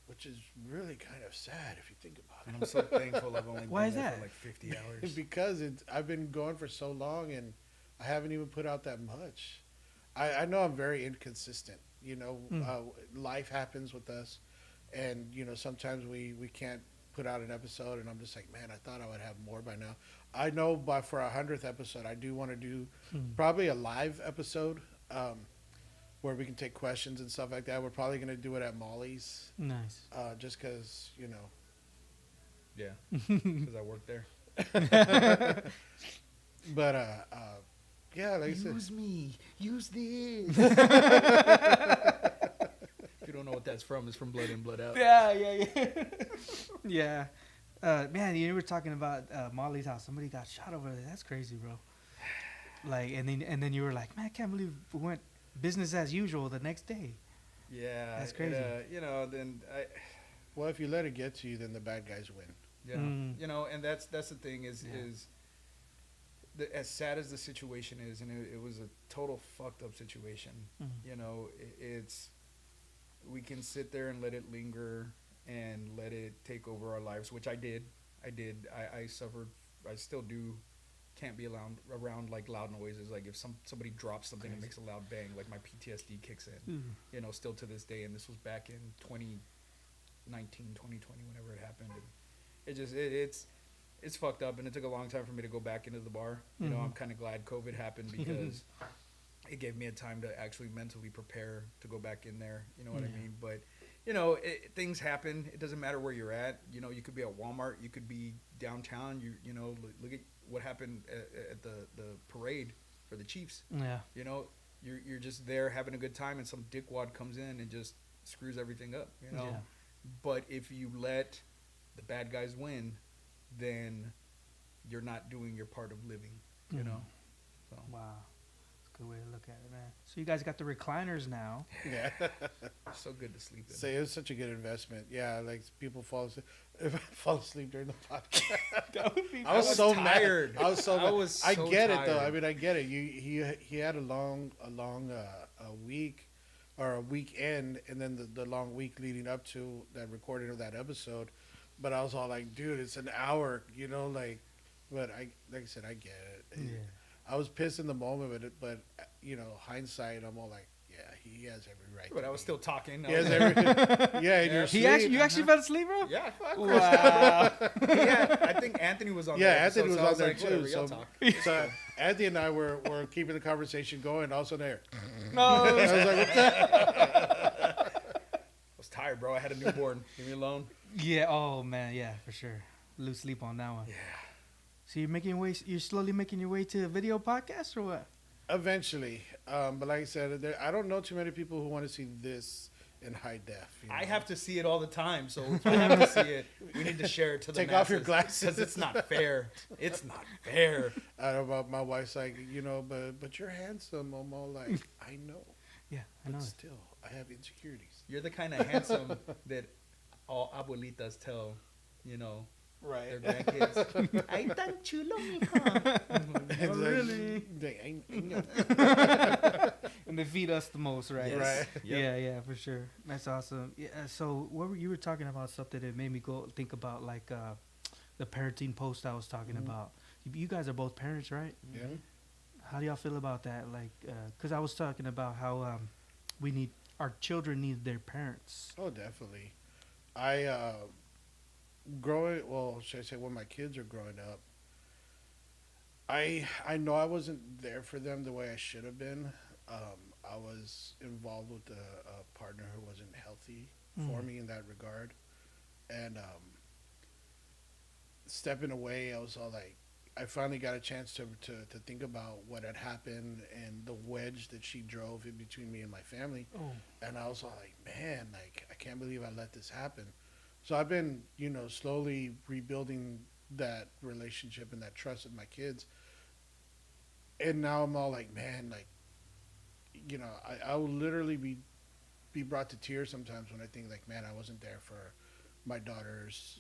which is really kind of sad if you think about And it. I'm so thankful I've only Why been is there that? for like 50 hours. Because I've been going for so long and I haven't even put out that much. I know I'm very inconsistent. You know, life happens with us, and you know sometimes we can't put out an episode, and I'm just like, man, I thought I would have more by now. I know, but for 100th episode, I do want to do probably a live episode where we can take questions and stuff like that. We're probably going to do it at Molly's, Nice. just because you know. Yeah, because I work there. But yeah, like I said, Use me. Use this. If you don't know what that's from, it's from Blood In, Blood Out. Yeah. Yeah. Man, you were talking about Molly's house. Somebody got shot over there. That's crazy, bro. Like, and then you were like, man, I can't believe we went business as usual the next day. Yeah, That's crazy. you know, then well, if you let it get to you, then the bad guys win. yeah, you know, and that's the thing is as sad as the situation is, and it was a total fucked up situation. You know, it's we can sit there and let it linger and let it take over our lives, which I did. I suffered. I still do. Can't be around like loud noises. Like if somebody drops something and makes a loud bang, like my PTSD kicks in. You know, still to this day. And this was back in 2019, 2020, whenever it happened. And it just it's fucked up, and it took a long time for me to go back into the bar. You know, I'm kind of glad COVID happened because it gave me a time to actually mentally prepare to go back in there. You know what I mean? But you know, things happen. It doesn't matter where you're at. You know, you could be at Walmart, you could be downtown. You know, look at what happened at the parade for the Chiefs. Yeah. You know, you're just there having a good time, and some dickwad comes in and just screws everything up. You know, but if you let the bad guys win, then you're not doing your part of living. You know, so Wow. That's a good way to look at it, man. So you guys got the recliners now. Yeah. so good to sleep in. Say it was such a good investment. Yeah, like people fall asleep during the podcast. I was so tired. mad. I was so mad. I so get it though. tired. I mean, I get it. He had a long week or a weekend, and then the long week leading up to that recording of that episode. But I was all like, dude, it's an hour, you know, like. But like I said, I get it. Yeah. I was pissed in the moment, but you know, hindsight, I'm all like, yeah, he has every right. But to I was be. still talking. He has every. Yeah, in your You sleep. actually fell asleep, bro? Yeah, fuck. Wow. Yeah, I think Anthony was on. Yeah, that episode, Anthony was so I on there like, too. whatever, So, y'all talk. so Anthony and I were keeping the conversation going, and also there. No. I was like, what the? I was tired, bro. I had a newborn. Leave me alone. Yeah. Oh man. Yeah, for sure. Lose sleep on that one. Yeah. So you're slowly making your way to a video podcast or what? Eventually, but like I said, I don't know too many people who want to see this in high def. You know? I have to see it all the time, so if I have to see it, we need to share it to the Take off your masses, glasses. because it's not fair. It's not fair. I don't know. My wife's like, you know, but you're handsome. I'm all like, I know, Yeah, I know. but still, I have insecurities. You're the kind of handsome that all abuelitas tell, you know, their Right. grandkids. Ay, tan chulo, mijo. It's like, really? I know. And they feed us the most, right? Yes. Right. Yep. Yeah, for sure. That's awesome. Yeah. So you were talking about something that made me go think about like the parenting post I was talking about. You guys are both parents, right? Yeah. How do y'all feel about that? Like, because I was talking about how our children need their parents. Oh, definitely. should I say when my kids are growing up, I know I wasn't there for them the way I should have been. I was involved with a partner who wasn't healthy for me in that regard, and stepping away, I was all like, I finally got a chance to think about what had happened and the wedge that she drove in between me and my family. Oh. And I was all like, man, like, I can't believe I let this happen. So I've been, slowly rebuilding that relationship and that trust with my kids. And now I'm all like, man, like, I will literally be brought to tears sometimes when I think, like, man, I wasn't there for my daughter's,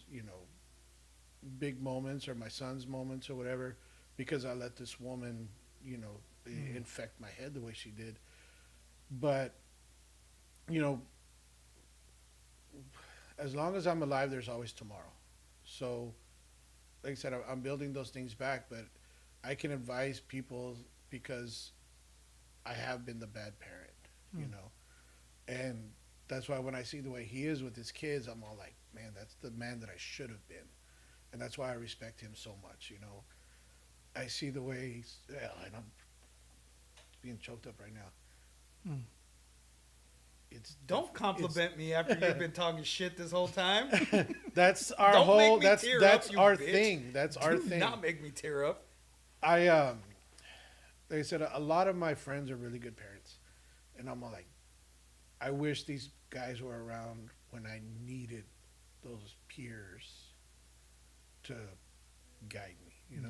big moments or my son's moments or whatever, because I let this woman, infect my head the way she did. But, as long as I'm alive, there's always tomorrow. So, like I said, I'm building those things back, but I can advise people because I have been the bad parent, and that's why when I see the way he is with his kids, I'm all like, man, that's the man that I should have been. And that's why I respect him so much, I see the way he's, and I'm being choked up right now. Mm. Don't compliment me after you've been talking shit this whole time. That's our Don't whole. make me That's tear that's up, you our bitch. thing. That's our Do thing. not make me tear up. Like I said, a lot of my friends are really good parents, and I'm all like, I wish these guys were around when I needed those peers to guide me. Yeah.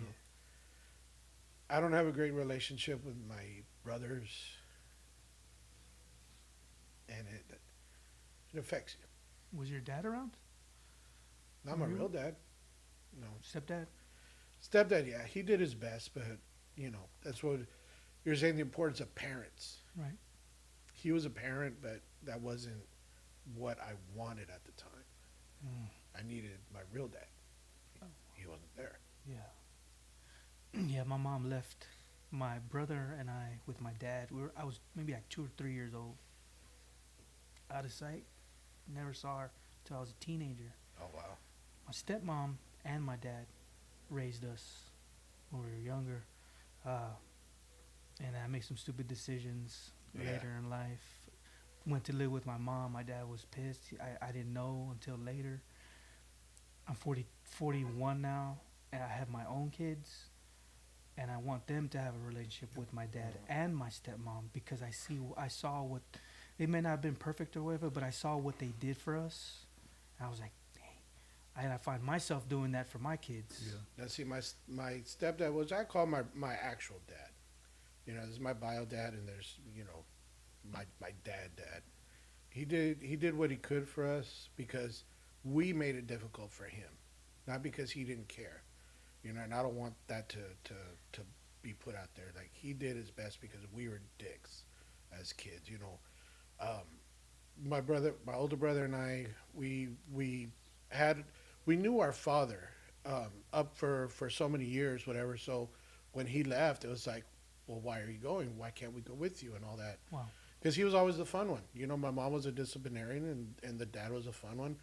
I don't have a great relationship with my brothers, and it affects you. Was your dad around? Not my real dad. No. Stepdad? Stepdad, yeah, he did his best, but that's what you're saying. The importance of parents. Right. He was a parent, but that wasn't what I wanted at the time. I needed my real dad. He wasn't there. Yeah. Yeah, my mom left my brother and I with my dad. I was maybe like 2 or 3 years old. Out of sight. Never saw her till I was a teenager. Oh, wow. My stepmom and my dad raised us when we were younger. And I made some stupid decisions later in life. Went to live with my mom. My dad was pissed. I didn't know until later. I'm 41 now, and I have my own kids. And I want them to have a relationship with my dad and my stepmom, because I saw what, they may not have been perfect or whatever, but I saw what they did for us. And I was like, dang. And I find myself doing that for my kids. Yeah. Now, see, my stepdad was, I call my actual dad. There's my bio dad, and there's, my dad. He did what he could for us because we made it difficult for him, not because he didn't care. And I don't want that to be put out there. Like, he did his best because we were dicks as kids. My older brother and I, we knew our father up for so many years, whatever. So when he left, it was like, well, why are you going? Why can't we go with you and all that? Wow. Because he was always the fun one. My mom was a disciplinarian, and the dad was a fun one.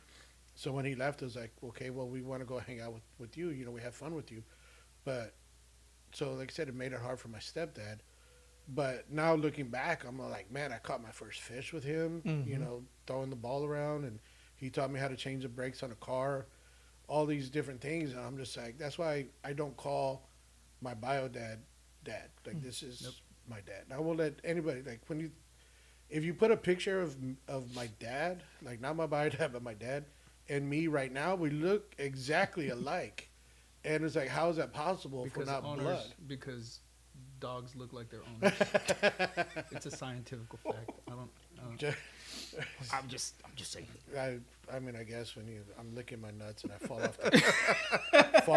So when he left, it was like, okay, well, we want to go hang out with you. We have fun with you. But, so like I said, it made it hard for my stepdad. But now looking back, I'm like, man, I caught my first fish with him, throwing the ball around. And he taught me how to change the brakes on a car, all these different things. And I'm just like, that's why I don't call my bio dad. Like, this is my dad. And I won't let anybody, like, if you put a picture of my dad, like, not my bio dad, but my dad, and me right now, we look exactly alike. And it's like, how is that possible Because for not owners, blood? Because dogs look like their owners. It's a scientific fact. I'm just saying. I mean, I guess I'm licking my nuts and I fall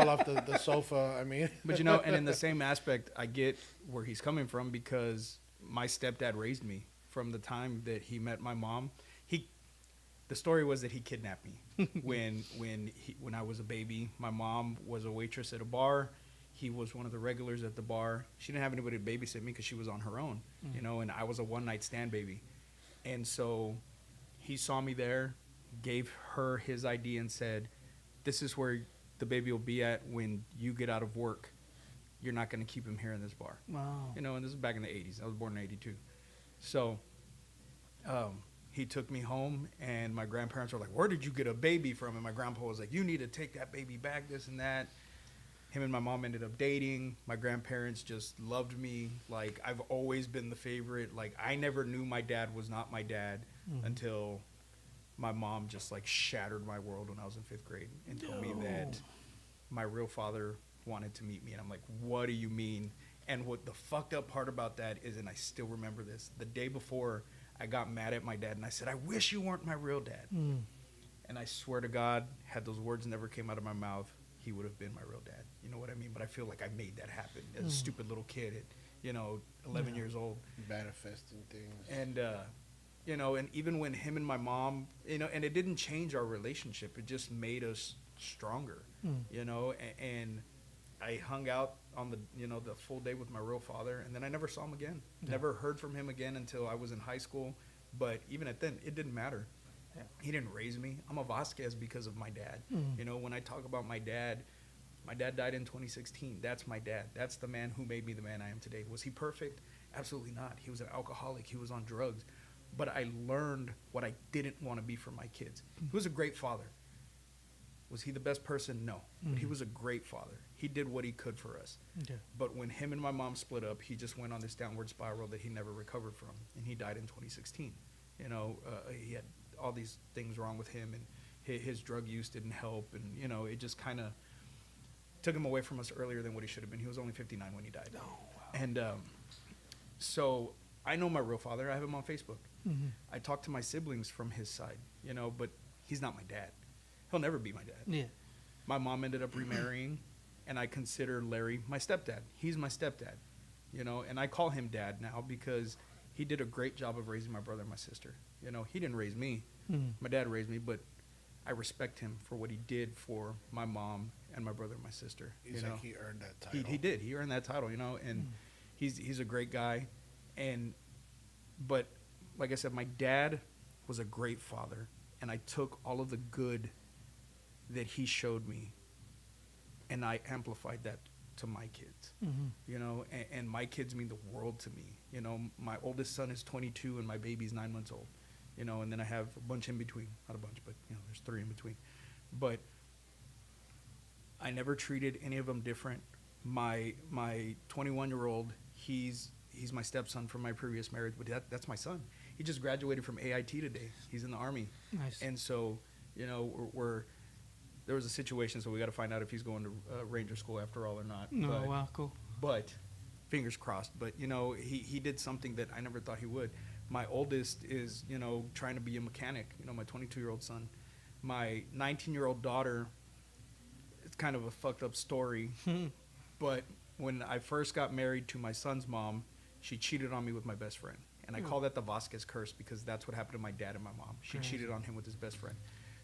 off the sofa. But and in the same aspect, I get where he's coming from, because my stepdad raised me from the time that he met my mom. The story was that he kidnapped me when I was a baby. My mom was a waitress at a bar. He was one of the regulars at the bar. She didn't have anybody to babysit me because she was on her own, and I was a one-night stand baby. And so he saw me there, gave her his ID, and said, this is where the baby will be at when you get out of work. You're not going to keep him here in this bar. Wow. You know, and this is back in the 80s. I was born in 82. So he took me home, and my grandparents were like, where did you get a baby from? And my grandpa was like, you need to take that baby back, this and that. Him and my mom ended up dating. My grandparents just loved me. Like, I've always been the favorite. Like, I never knew my dad was not my dad until my mom just, like, shattered my world when I was in 5th grade and told me that my real father wanted to meet me. And I'm like, what do you mean? And what the fucked up part about that is, and I still remember this, the day before I got mad at my dad and I said, I wish you weren't my real dad. And I swear to God, had those words never came out of my mouth, he would have been my real dad. You know what I mean? But I feel like I made that happen as a stupid little kid at, 11 years old. Manifesting things. And, and even when him and my mom, and it didn't change our relationship. It just made us stronger, and I hung out on the full day with my real father, and then I never saw him again. Yeah. Never heard from him again until I was in high school. But even at then, it didn't matter. Yeah. He didn't raise me. I'm a Vasquez because of my dad. When I talk about my dad died in 2016. That's my dad. That's the man who made me the man I am today. Was he perfect? Absolutely not. He was an alcoholic. He was on drugs. But I learned what I didn't want to be for my kids. He was a great father. Was he the best person? No. But he was a great father. He did what he could for us. Yeah. But when him and my mom split up, he just went on this downward spiral that he never recovered from. And he died in 2016. He had all these things wrong with him, and his drug use didn't help. And, it just kind of took him away from us earlier than what he should have been. He was only 59 when he died. Oh, wow. And so I know my real father. I have him on Facebook. I talk to my siblings from his side, but he's not my dad. He'll never be my dad. Yeah. My mom ended up remarrying, and I consider Larry my stepdad. He's my stepdad, and I call him dad now because he did a great job of raising my brother and my sister. He didn't raise me. My dad raised me, but I respect him for what he did for my mom and my brother and my sister. He's like he earned that title. He did. He earned that title, and he's a great guy. But like I said, my dad was a great father, and I took all of the good that he showed me, and I amplified that to my kids. And my kids mean the world to me. My oldest son is 22, and my baby's 9 months old. And then I have a bunch in between. Not a bunch, but there's 3 in between. But I never treated any of them different. My 21-year-old, he's my stepson from my previous marriage, but that's my son. He just graduated from AIT today. He's in the Army. Nice. And so, there was a situation, so we got to find out if he's going to Ranger School after all or not. No, wow, cool. But fingers crossed. But he did something that I never thought he would. My oldest is trying to be a mechanic. My 22-year-old son. My 19-year-old daughter. It's kind of a fucked up story, but when I first got married to my son's mom, she cheated on me with my best friend, and I call that the Vasquez curse because that's what happened to my dad and my mom. She cheated on him with his best friend.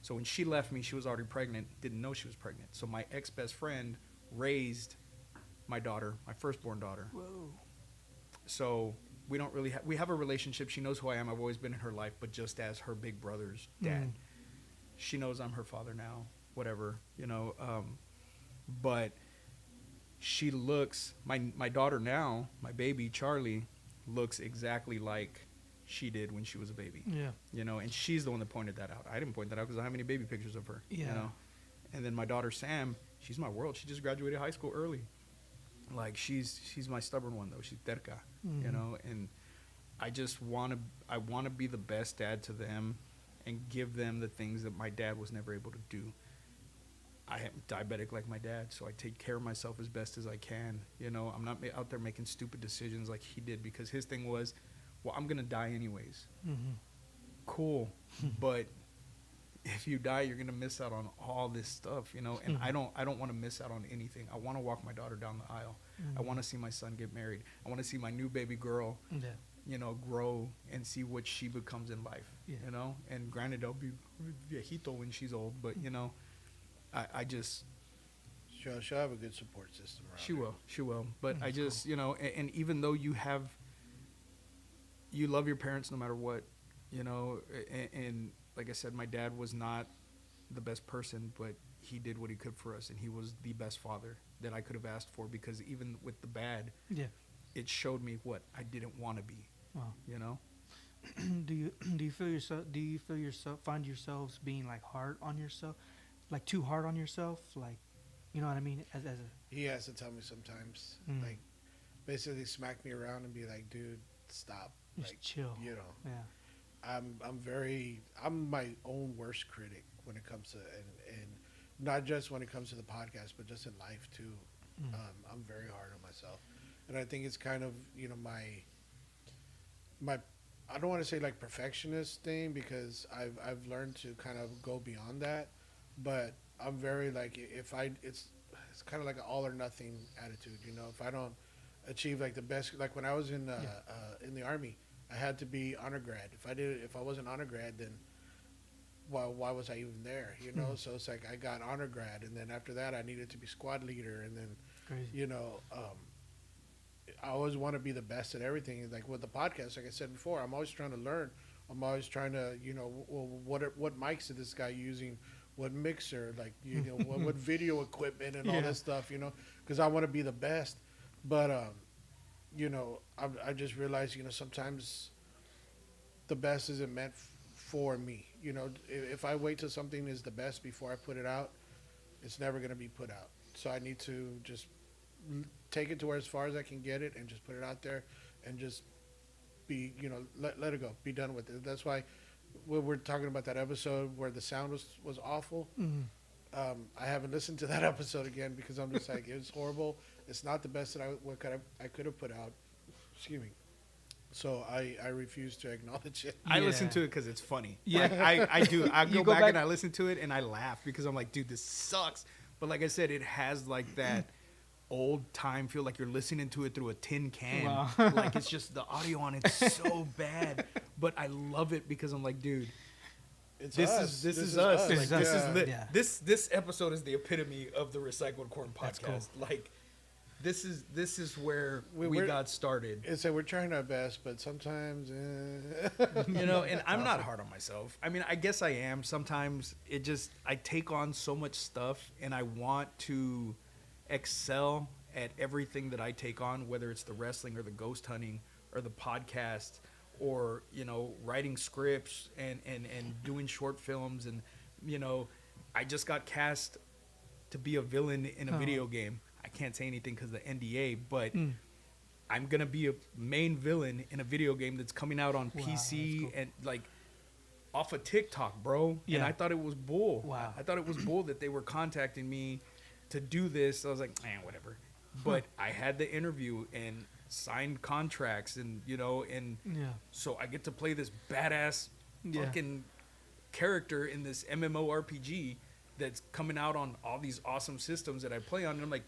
So when she left me, she was already pregnant, didn't know she was pregnant. So my ex-best friend raised my daughter, my firstborn daughter. Whoa. So we don't really we have a relationship. She knows who I am. I've always been in her life, but just as her big brother's dad. She knows I'm her father now, whatever, but she looks, my daughter now, my baby, Charlie, looks exactly like she did when she was a baby. Yeah. And she's the one that pointed that out. I didn't point that out because I have many baby pictures of her. Yeah. And then my daughter, Sam, she's my world. She just graduated high school early. Like, she's my stubborn one, though. She's terca, and I just want to be the best dad to them and give them the things that my dad was never able to do. I am diabetic like my dad, so I take care of myself as best as I can. I'm not out there making stupid decisions like he did, because his thing was, well, I'm going to die anyways. Cool. But if you die, you're going to miss out on all this stuff, and I don't want to miss out on anything. I want to walk my daughter down the aisle. I want to see my son get married. I want to see my new baby girl, grow and see what she becomes in life, and granted, I'll be viejito when she's old, but, I just... She'll have a good support system around She will. But I just, and even though you love your parents no matter what, and like I said, my dad was not the best person, but he did what he could for us, and he was the best father that I could have asked for, because even with the bad, Yeah. it showed me what I didn't want to be, Wow. you know? do you feel yourself find yourselves being like hard on yourself, like too hard on yourself, like, you know what I mean? As a He has to tell me sometimes, Mm. like, basically smack me around and be like, dude, stop. just Like, chill. you know, Yeah. I'm my own worst critic when it comes to, and not just when it comes to the podcast, but just in life too. Mm. I'm very hard on myself, and I think it's kind of, you know, my I don't want to say like perfectionist thing, because I've learned to kind of go beyond that, but I'm very like, it's kind of like an all or nothing attitude, you know. If I don't achieve like the best, like when I was in the Army, I had to be honor grad. If I wasn't honor grad, then why was I even there, you know? So it's like I got honor grad, and then after that I needed to be squad leader, and then Crazy. you know, I always want to be the best at everything. Like with the podcast, like I said before, I'm always trying to learn. I'm always trying to, you know, well, what mics is this guy using? What mixer? Like, you know, what video equipment and all Yeah. that stuff, you know? Because I want to be the best. But, you know, I just realized, you know, sometimes the best isn't meant for me. You know, if I wait till something is the best before I put it out, it's never going to be put out. So I need to just take it to where as far as I can get it and just put it out there and just be, you know, let it go, be done with it. That's why when we're talking about that episode where the sound was awful, Mm. I haven't listened to that episode again, because I'm just like, it was horrible. It's not the best that I could have put out. Excuse me. So I refuse to acknowledge it. I listen Yeah. to it because it's funny. Yeah. Like, I do. I You go go back back- and I listen to it and I laugh because I'm like, dude, this sucks. But like I said, it has like that old time feel, like you're listening to it through a tin can. Wow. Like it's just the audio on it's so bad, but I love it because I'm like, dude, It's this us. is us. This Like, is this us. is lit. Yeah. This episode is the epitome of the Recycled Corn That's podcast. Like this is where we We're- got started. It's like we're trying our best, but sometimes, You know, and I'm not hard on myself. I mean, I guess I am. Sometimes I take on so much stuff and I want to excel at everything that I take on, whether it's the wrestling or the ghost hunting or the podcast or, you know, writing scripts and doing short films. And, you know, I just got cast to be a villain in a Oh. video game. I can't say anything because of the NDA, but Mm. I'm gonna be a main villain in a video game that's coming out on Wow, PC that's cool. and like off of TikTok, bro. And Yeah. I thought it was bull. Wow. I thought it was bull that they were contacting me to do this. I was like, man, whatever. But I had the interview and signed contracts, and you know, and Yeah. so I get to play this badass Yeah. fucking character in this MMORPG that's coming out on all these awesome systems that I play on. And I'm like,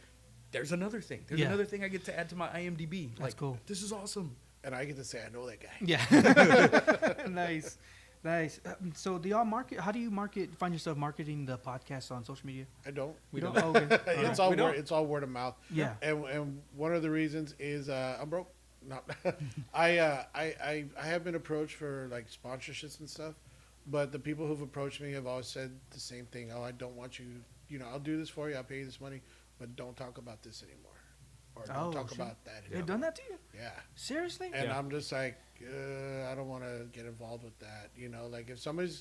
there's another thing. There's Yeah. another thing I get to add to my IMDb. That's like, cool. This is awesome. and I get to say I know that guy. Yeah. Nice. Nice. So do y'all market? How do you find yourself marketing the podcast on social media? I don't. We You don't. Oh, okay. It's All all right. word. It's all word of mouth. Yeah. And one of the reasons is I'm broke. No, I have been approached for like sponsorships and stuff, but the people who've approached me have always said the same thing. Oh, I don't want you. You know, I'll do this for you. I'll pay you this money, but don't talk about this anymore, or don't Oh, talk shit. about that They've anymore. done that to you? Yeah. Seriously? And Yeah. I'm just like, I don't want to get involved with that. You know, like if somebody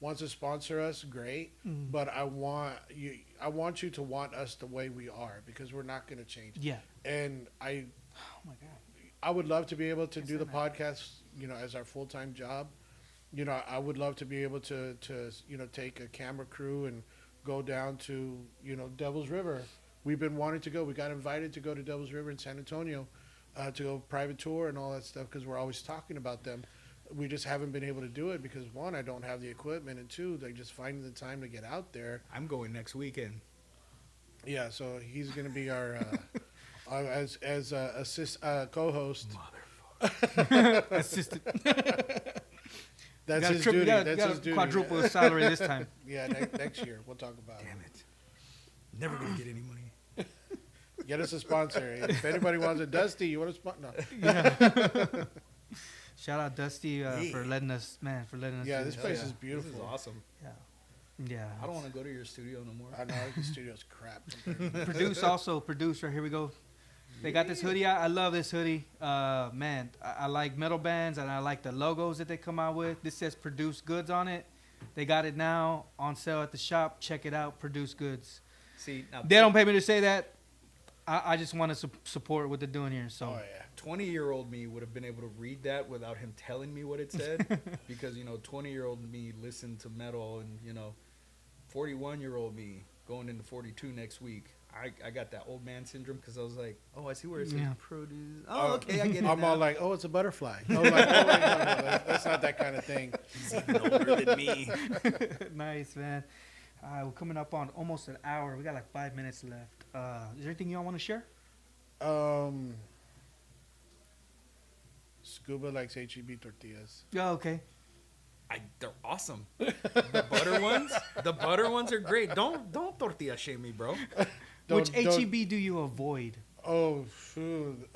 wants to sponsor us, great. Mhm. But I want you to want us the way we are, because we're not going to change. Yeah. And Oh my god. I would love to be able to Yes, do the I know. podcast, you know, as our full time job. You know, I would love to be able to you know, take a camera crew and go down to, you know, Devil's River. We've been wanting to go. We got invited to go to Devil's River in San Antonio to go private tour and all that stuff, because we're always talking about them. We just haven't been able to do it because, one, I don't have the equipment, and two, like just finding the time to get out there. I'm going next weekend. Yeah, so he's going to be our as assist co-host. Assistant. That's Gotta his triple- duty. gotta- That's gotta his duty. quadruple his salary this time. Yeah, next year we'll talk about Damn it. it. Never gonna get any money. Get us a sponsor. If anybody wants a Dusty, you want a sponsor? No. Yeah. Shout out Dusty Yeah. for letting us, man, for letting us. Yeah, do this this. place Yeah. is beautiful. This is awesome. Yeah. Yeah. I don't want to go to your studio no more. I know the studio's crap. Produce right here we go. They got this hoodie. I love this hoodie. Man, I like metal bands and I like the logos that they come out with. This says Produce Goods on it. They got it now on sale at the shop. Check it out, Produce Goods. See, now They don't pay me to say that. I just want to support what they're doing here. So Oh yeah. 20-year-old me would have been able to read that without him telling me what it said, because 20-year-old me listened to metal, and 41-year-old me going into 42 next week. I got that old man syndrome because I was like, oh, I see where it says produce. Oh, okay, I get it. I'm now. all like, oh, it's a butterfly. I'm like, oh, wait, no, that's not that kind of thing. He's even older than me. nice, man. We're coming up on almost an hour. We got like 5 minutes left. Is there anything y'all want to share? Scuba likes HEB tortillas. Oh, okay. They're awesome. The butter ones are great. Don't tortilla shame me, bro. Which HEB do you avoid? Oh, shoot.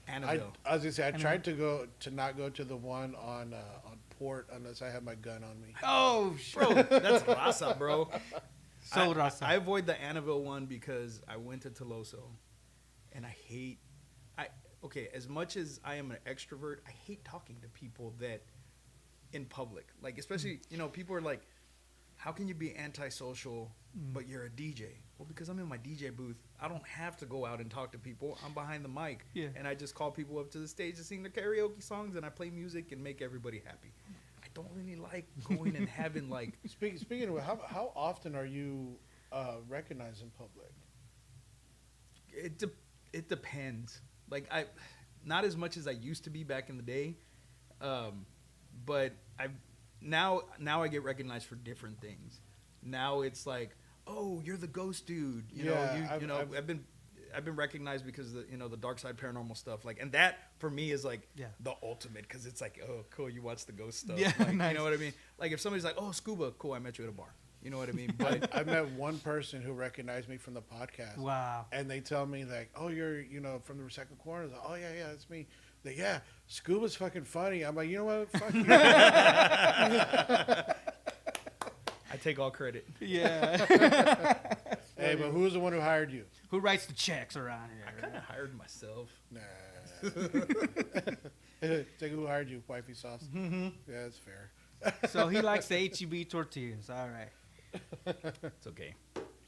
Annabelle. I was gonna say I tried to not go to the one on Port unless I have my gun on me. Oh, Bro, that's raza, bro. So raza. I avoid the Annabelle one because I went to Toloso, and okay, as much as I am an extrovert, I hate talking to people that in public, like especially people are like, how can you be antisocial but you're a DJ? Well, because I'm in my DJ booth, I don't have to go out and talk to people. I'm behind the mic, and I just call people up to the stage to sing their karaoke songs, and I play music and make everybody happy. I don't really like going and having like. Speaking of how often are you recognized in public? It depends. Like not as much as I used to be back in the day, but now I get recognized for different things. Now it's like, oh, you're the ghost dude. I've been recognized because the dark side paranormal stuff, like, and that for me is like the ultimate, because it's like, oh, cool, you watch the ghost stuff. Yeah, like, nice. You know what I mean? Like if somebody's like, oh, Scuba, cool, I met you at a bar. You know what I mean? But I met one person who recognized me from the podcast. Wow. And they tell me like, oh, you're from the Recycled Corners. Like, oh yeah, that's me. Like, yeah, Scuba's fucking funny. I'm like, you know what? Fuck you. I take all credit. Yeah. Hey, but who's the one who hired you? Who writes the checks around here? I kind of hired myself. Nah. Take who hired you, wifey sauce. Mm-hmm. Yeah, that's fair. So he likes the HEB tortillas. All right. It's okay.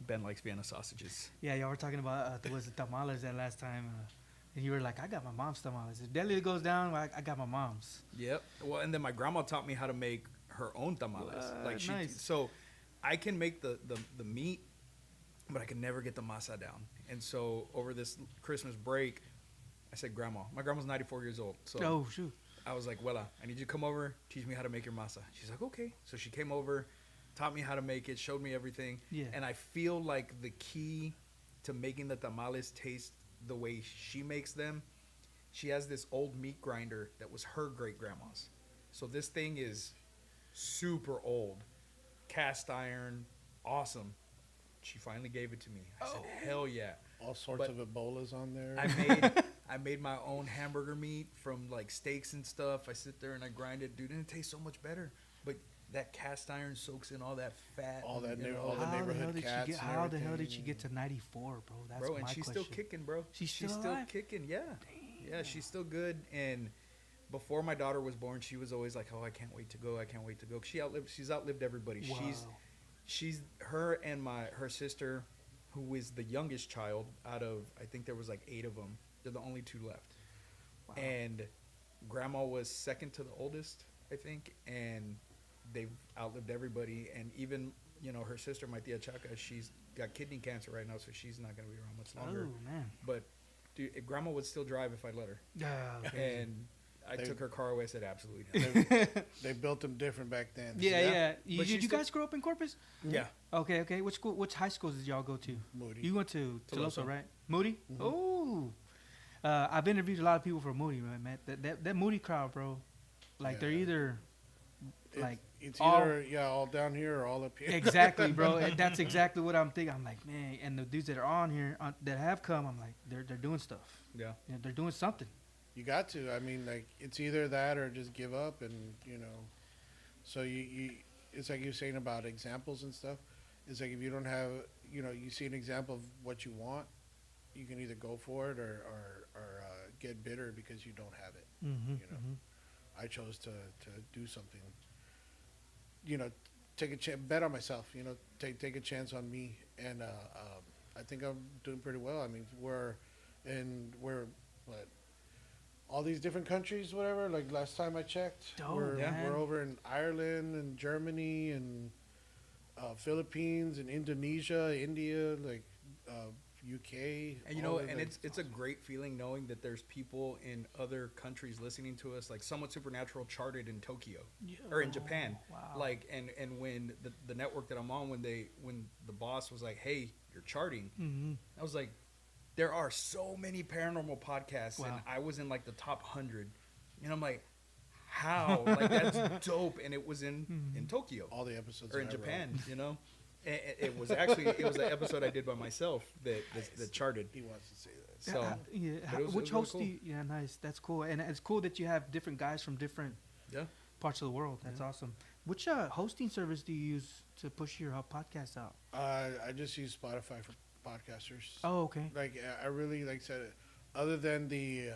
Ben likes Vienna sausages. Yeah, y'all were talking about was it tamales that last time, and you were like, I got my mom's tamales. If deli goes down, I got my mom's. Yep. Well, and then my grandma taught me how to make her own tamales. Nice. So I can make the meat, but I can never get the masa down. And so over this Christmas break, I said, Grandma, my grandma's 94 years old. So Oh, shoot. I was like, Wella, I need you to come over, teach me how to make your masa. She's like, okay. So she came over, taught me how to make it, showed me everything. Yeah. And I feel like the key to making the tamales taste the way she makes them, she has this old meat grinder that was her great-grandma's. So this thing is super old, cast iron, awesome. She finally gave it to me. I said, hell yeah. All sorts of Ebolas on there. I made my own hamburger meat from like steaks and stuff. I sit there and I grind it, dude, and it tastes so much better. But that cast iron soaks in all that fat. All that all the How the hell neighborhood did cats. she get? and How the hell everything. did she get to 94, bro? That's bro, my and she's question. still kicking, bro. She's still alive? Kicking, yeah. Yeah, she's still good. And before my daughter was born, she was always like, "Oh, I can't wait to go. I can't wait to go." She's outlived everybody. Wow. She's her and her sister, who is the youngest child out of, I think there was like 8 of them. They're the only 2 left. Wow. And grandma was second to the oldest, I think, and they've outlived everybody. And even, her sister, my tia Chaka, she's got kidney cancer right now, so she's not going to be around much longer. Oh, man. But dude, grandma would still drive if I'd let her. Okay. And I took her car away. I said, absolutely not. They built them different back then. Yeah. But You she's guys grow up in Corpus? Yeah. Okay. Which high schools did y'all go to? Moody. You went to Toloso, Toloso. right? Moody? Mhm. Oh. I've interviewed a lot of people from Moody, man. That Moody crowd, bro. Like, they're Yeah. either, like, It's all- either all down here or all up here. exactly, bro. And that's exactly what I'm thinking. I'm like, man, and the dudes that are on here that have come, I'm like, they're doing stuff. Yeah. They're doing something. You got to. I mean, like, it's either that or just give up, and so it's like you're saying about examples and stuff. It's like if you don't have, you see an example of what you want, you can either go for it or get bitter because you don't have it. Mm-hmm, You know, I chose to do something. Take a chance, bet on myself. Take a chance on me, and I think I'm doing pretty well. I mean, we're what, all these different countries, whatever. Like last time I checked, Dope, we're man. we're over in Ireland and Germany and Philippines and Indonesia, India, like UK. And all of it's a great feeling knowing that there's people in other countries listening to us. Like Somewhat Supernatural charted in Tokyo or in Japan. Wow. Like and when the network that I'm on, when the boss was like, "Hey, you're charting," Mm-hmm. I was like, there are so many paranormal podcasts, and Wow. I was in like the top 100, and I'm like, how? Like that's dope, and it was in Tokyo all the episodes or in that I wrote. Japan. It was actually an episode I did by myself that charted. He wants to say that. So yeah. but it was Which really host cool. do you? Yeah, nice. That's cool, and it's cool that you have different guys from different Yeah. parts of the world. That's awesome. Which hosting service do you use to push your podcast out? I just use Spotify for podcasters. Oh, okay. Like I really like said it. Other than the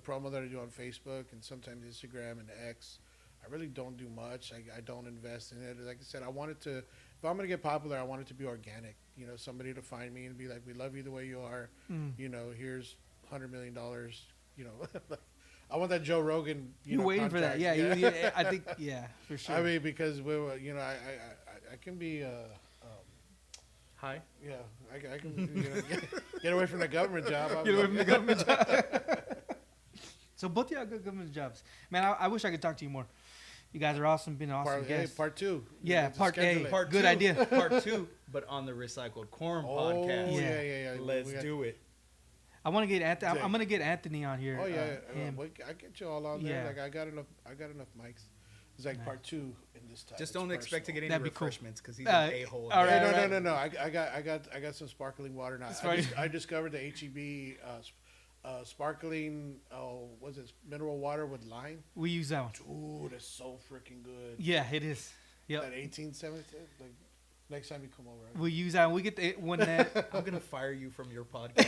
promo that I do on Facebook and sometimes Instagram and X, I really don't do much. I don't invest in it. Like I said, I want it to. If I'm gonna get popular, I want it to be organic. Somebody to find me and be like, "We love you the way you are." Mm. Here's $100 million. I want that Joe Rogan. You waiting for that? contract. Yeah. I think. Yeah, for sure. I mean, because I can be. Hi. Yeah, I can get away from the government job. Get away from the government job. So both of y'all good government jobs. Man, I wish I could talk to you more. You guys are awesome. Been an awesome guest. Part 2. Yeah, Let's part schedule A. it. Part Good two, idea. Part 2, but on the Recycled Corn Oh, podcast. yeah. Let's do it. I want to get Anthony. Dick. I'm gonna get Anthony on here. Oh yeah, him. I get you all on there. Yeah. Like I got enough mics. It's like Nice. part 2 in this time. Just It's don't expect to personal. get any That'd be cool. refreshments because he's Uh, an a-hole. all Hey, right. no. I got some sparkling water now. I discovered the HEB sparkling. Was it mineral water with lime? We use that one. Dude, it's so freaking good. Yeah, it is. Yep. That 1870. Like next time you come over. We use that. We get the one that. I'm gonna fire you from your podcast.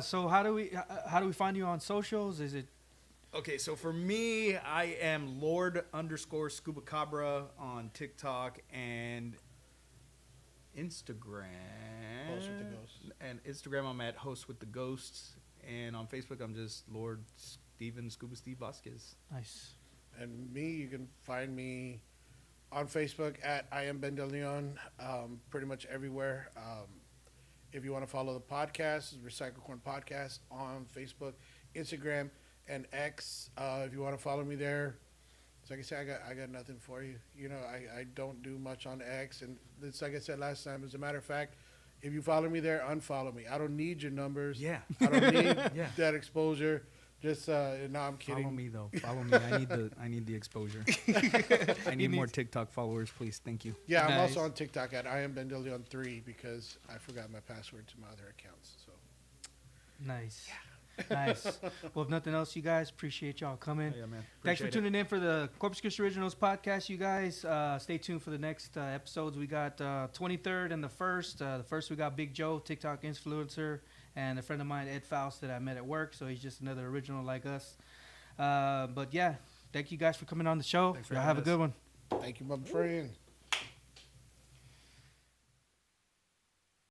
So how do we find you on socials? Is it? Okay, so for me, I am Lord_Scuba Cabra on TikTok and Instagram. Host with the Ghosts. And Instagram, I'm at Host with the Ghosts. And on Facebook, I'm just Lord Scuba Steve Vasquez. Nice. And me, you can find me on Facebook at I am Ben De Leon, pretty much everywhere. If you want to follow the podcast, it's Recycle Corn Podcast on Facebook, Instagram, and X. If you want to follow me there, it's like I said, I got nothing for you. I don't do much on X, and it's like I said last time. As a matter of fact, if you follow me there, unfollow me. I don't need your numbers. Yeah. I don't need Yeah. that exposure. Just no, I'm kidding. Follow me though. Follow me. I need the exposure. I need more TikTok followers, please. Thank you. Yeah, I'm Nice. also on TikTok at I am Ben De Leon 3 because I forgot my password to my other accounts. So Nice. Nice. Well, if nothing else, you guys appreciate y'all coming. Yeah, man. Thanks for Appreciate it. tuning in for the Corpus Christi Originals podcast, you guys. Stay tuned for the next episodes. We got 23rd and the 1st. The first we got Big Joe, TikTok influencer, and a friend of mine, Ed Faust, that I met at work. So he's just another original like us. But yeah, thank you guys for coming on the show. Thanks for Y'all having have a good us. one. thank you, my friend.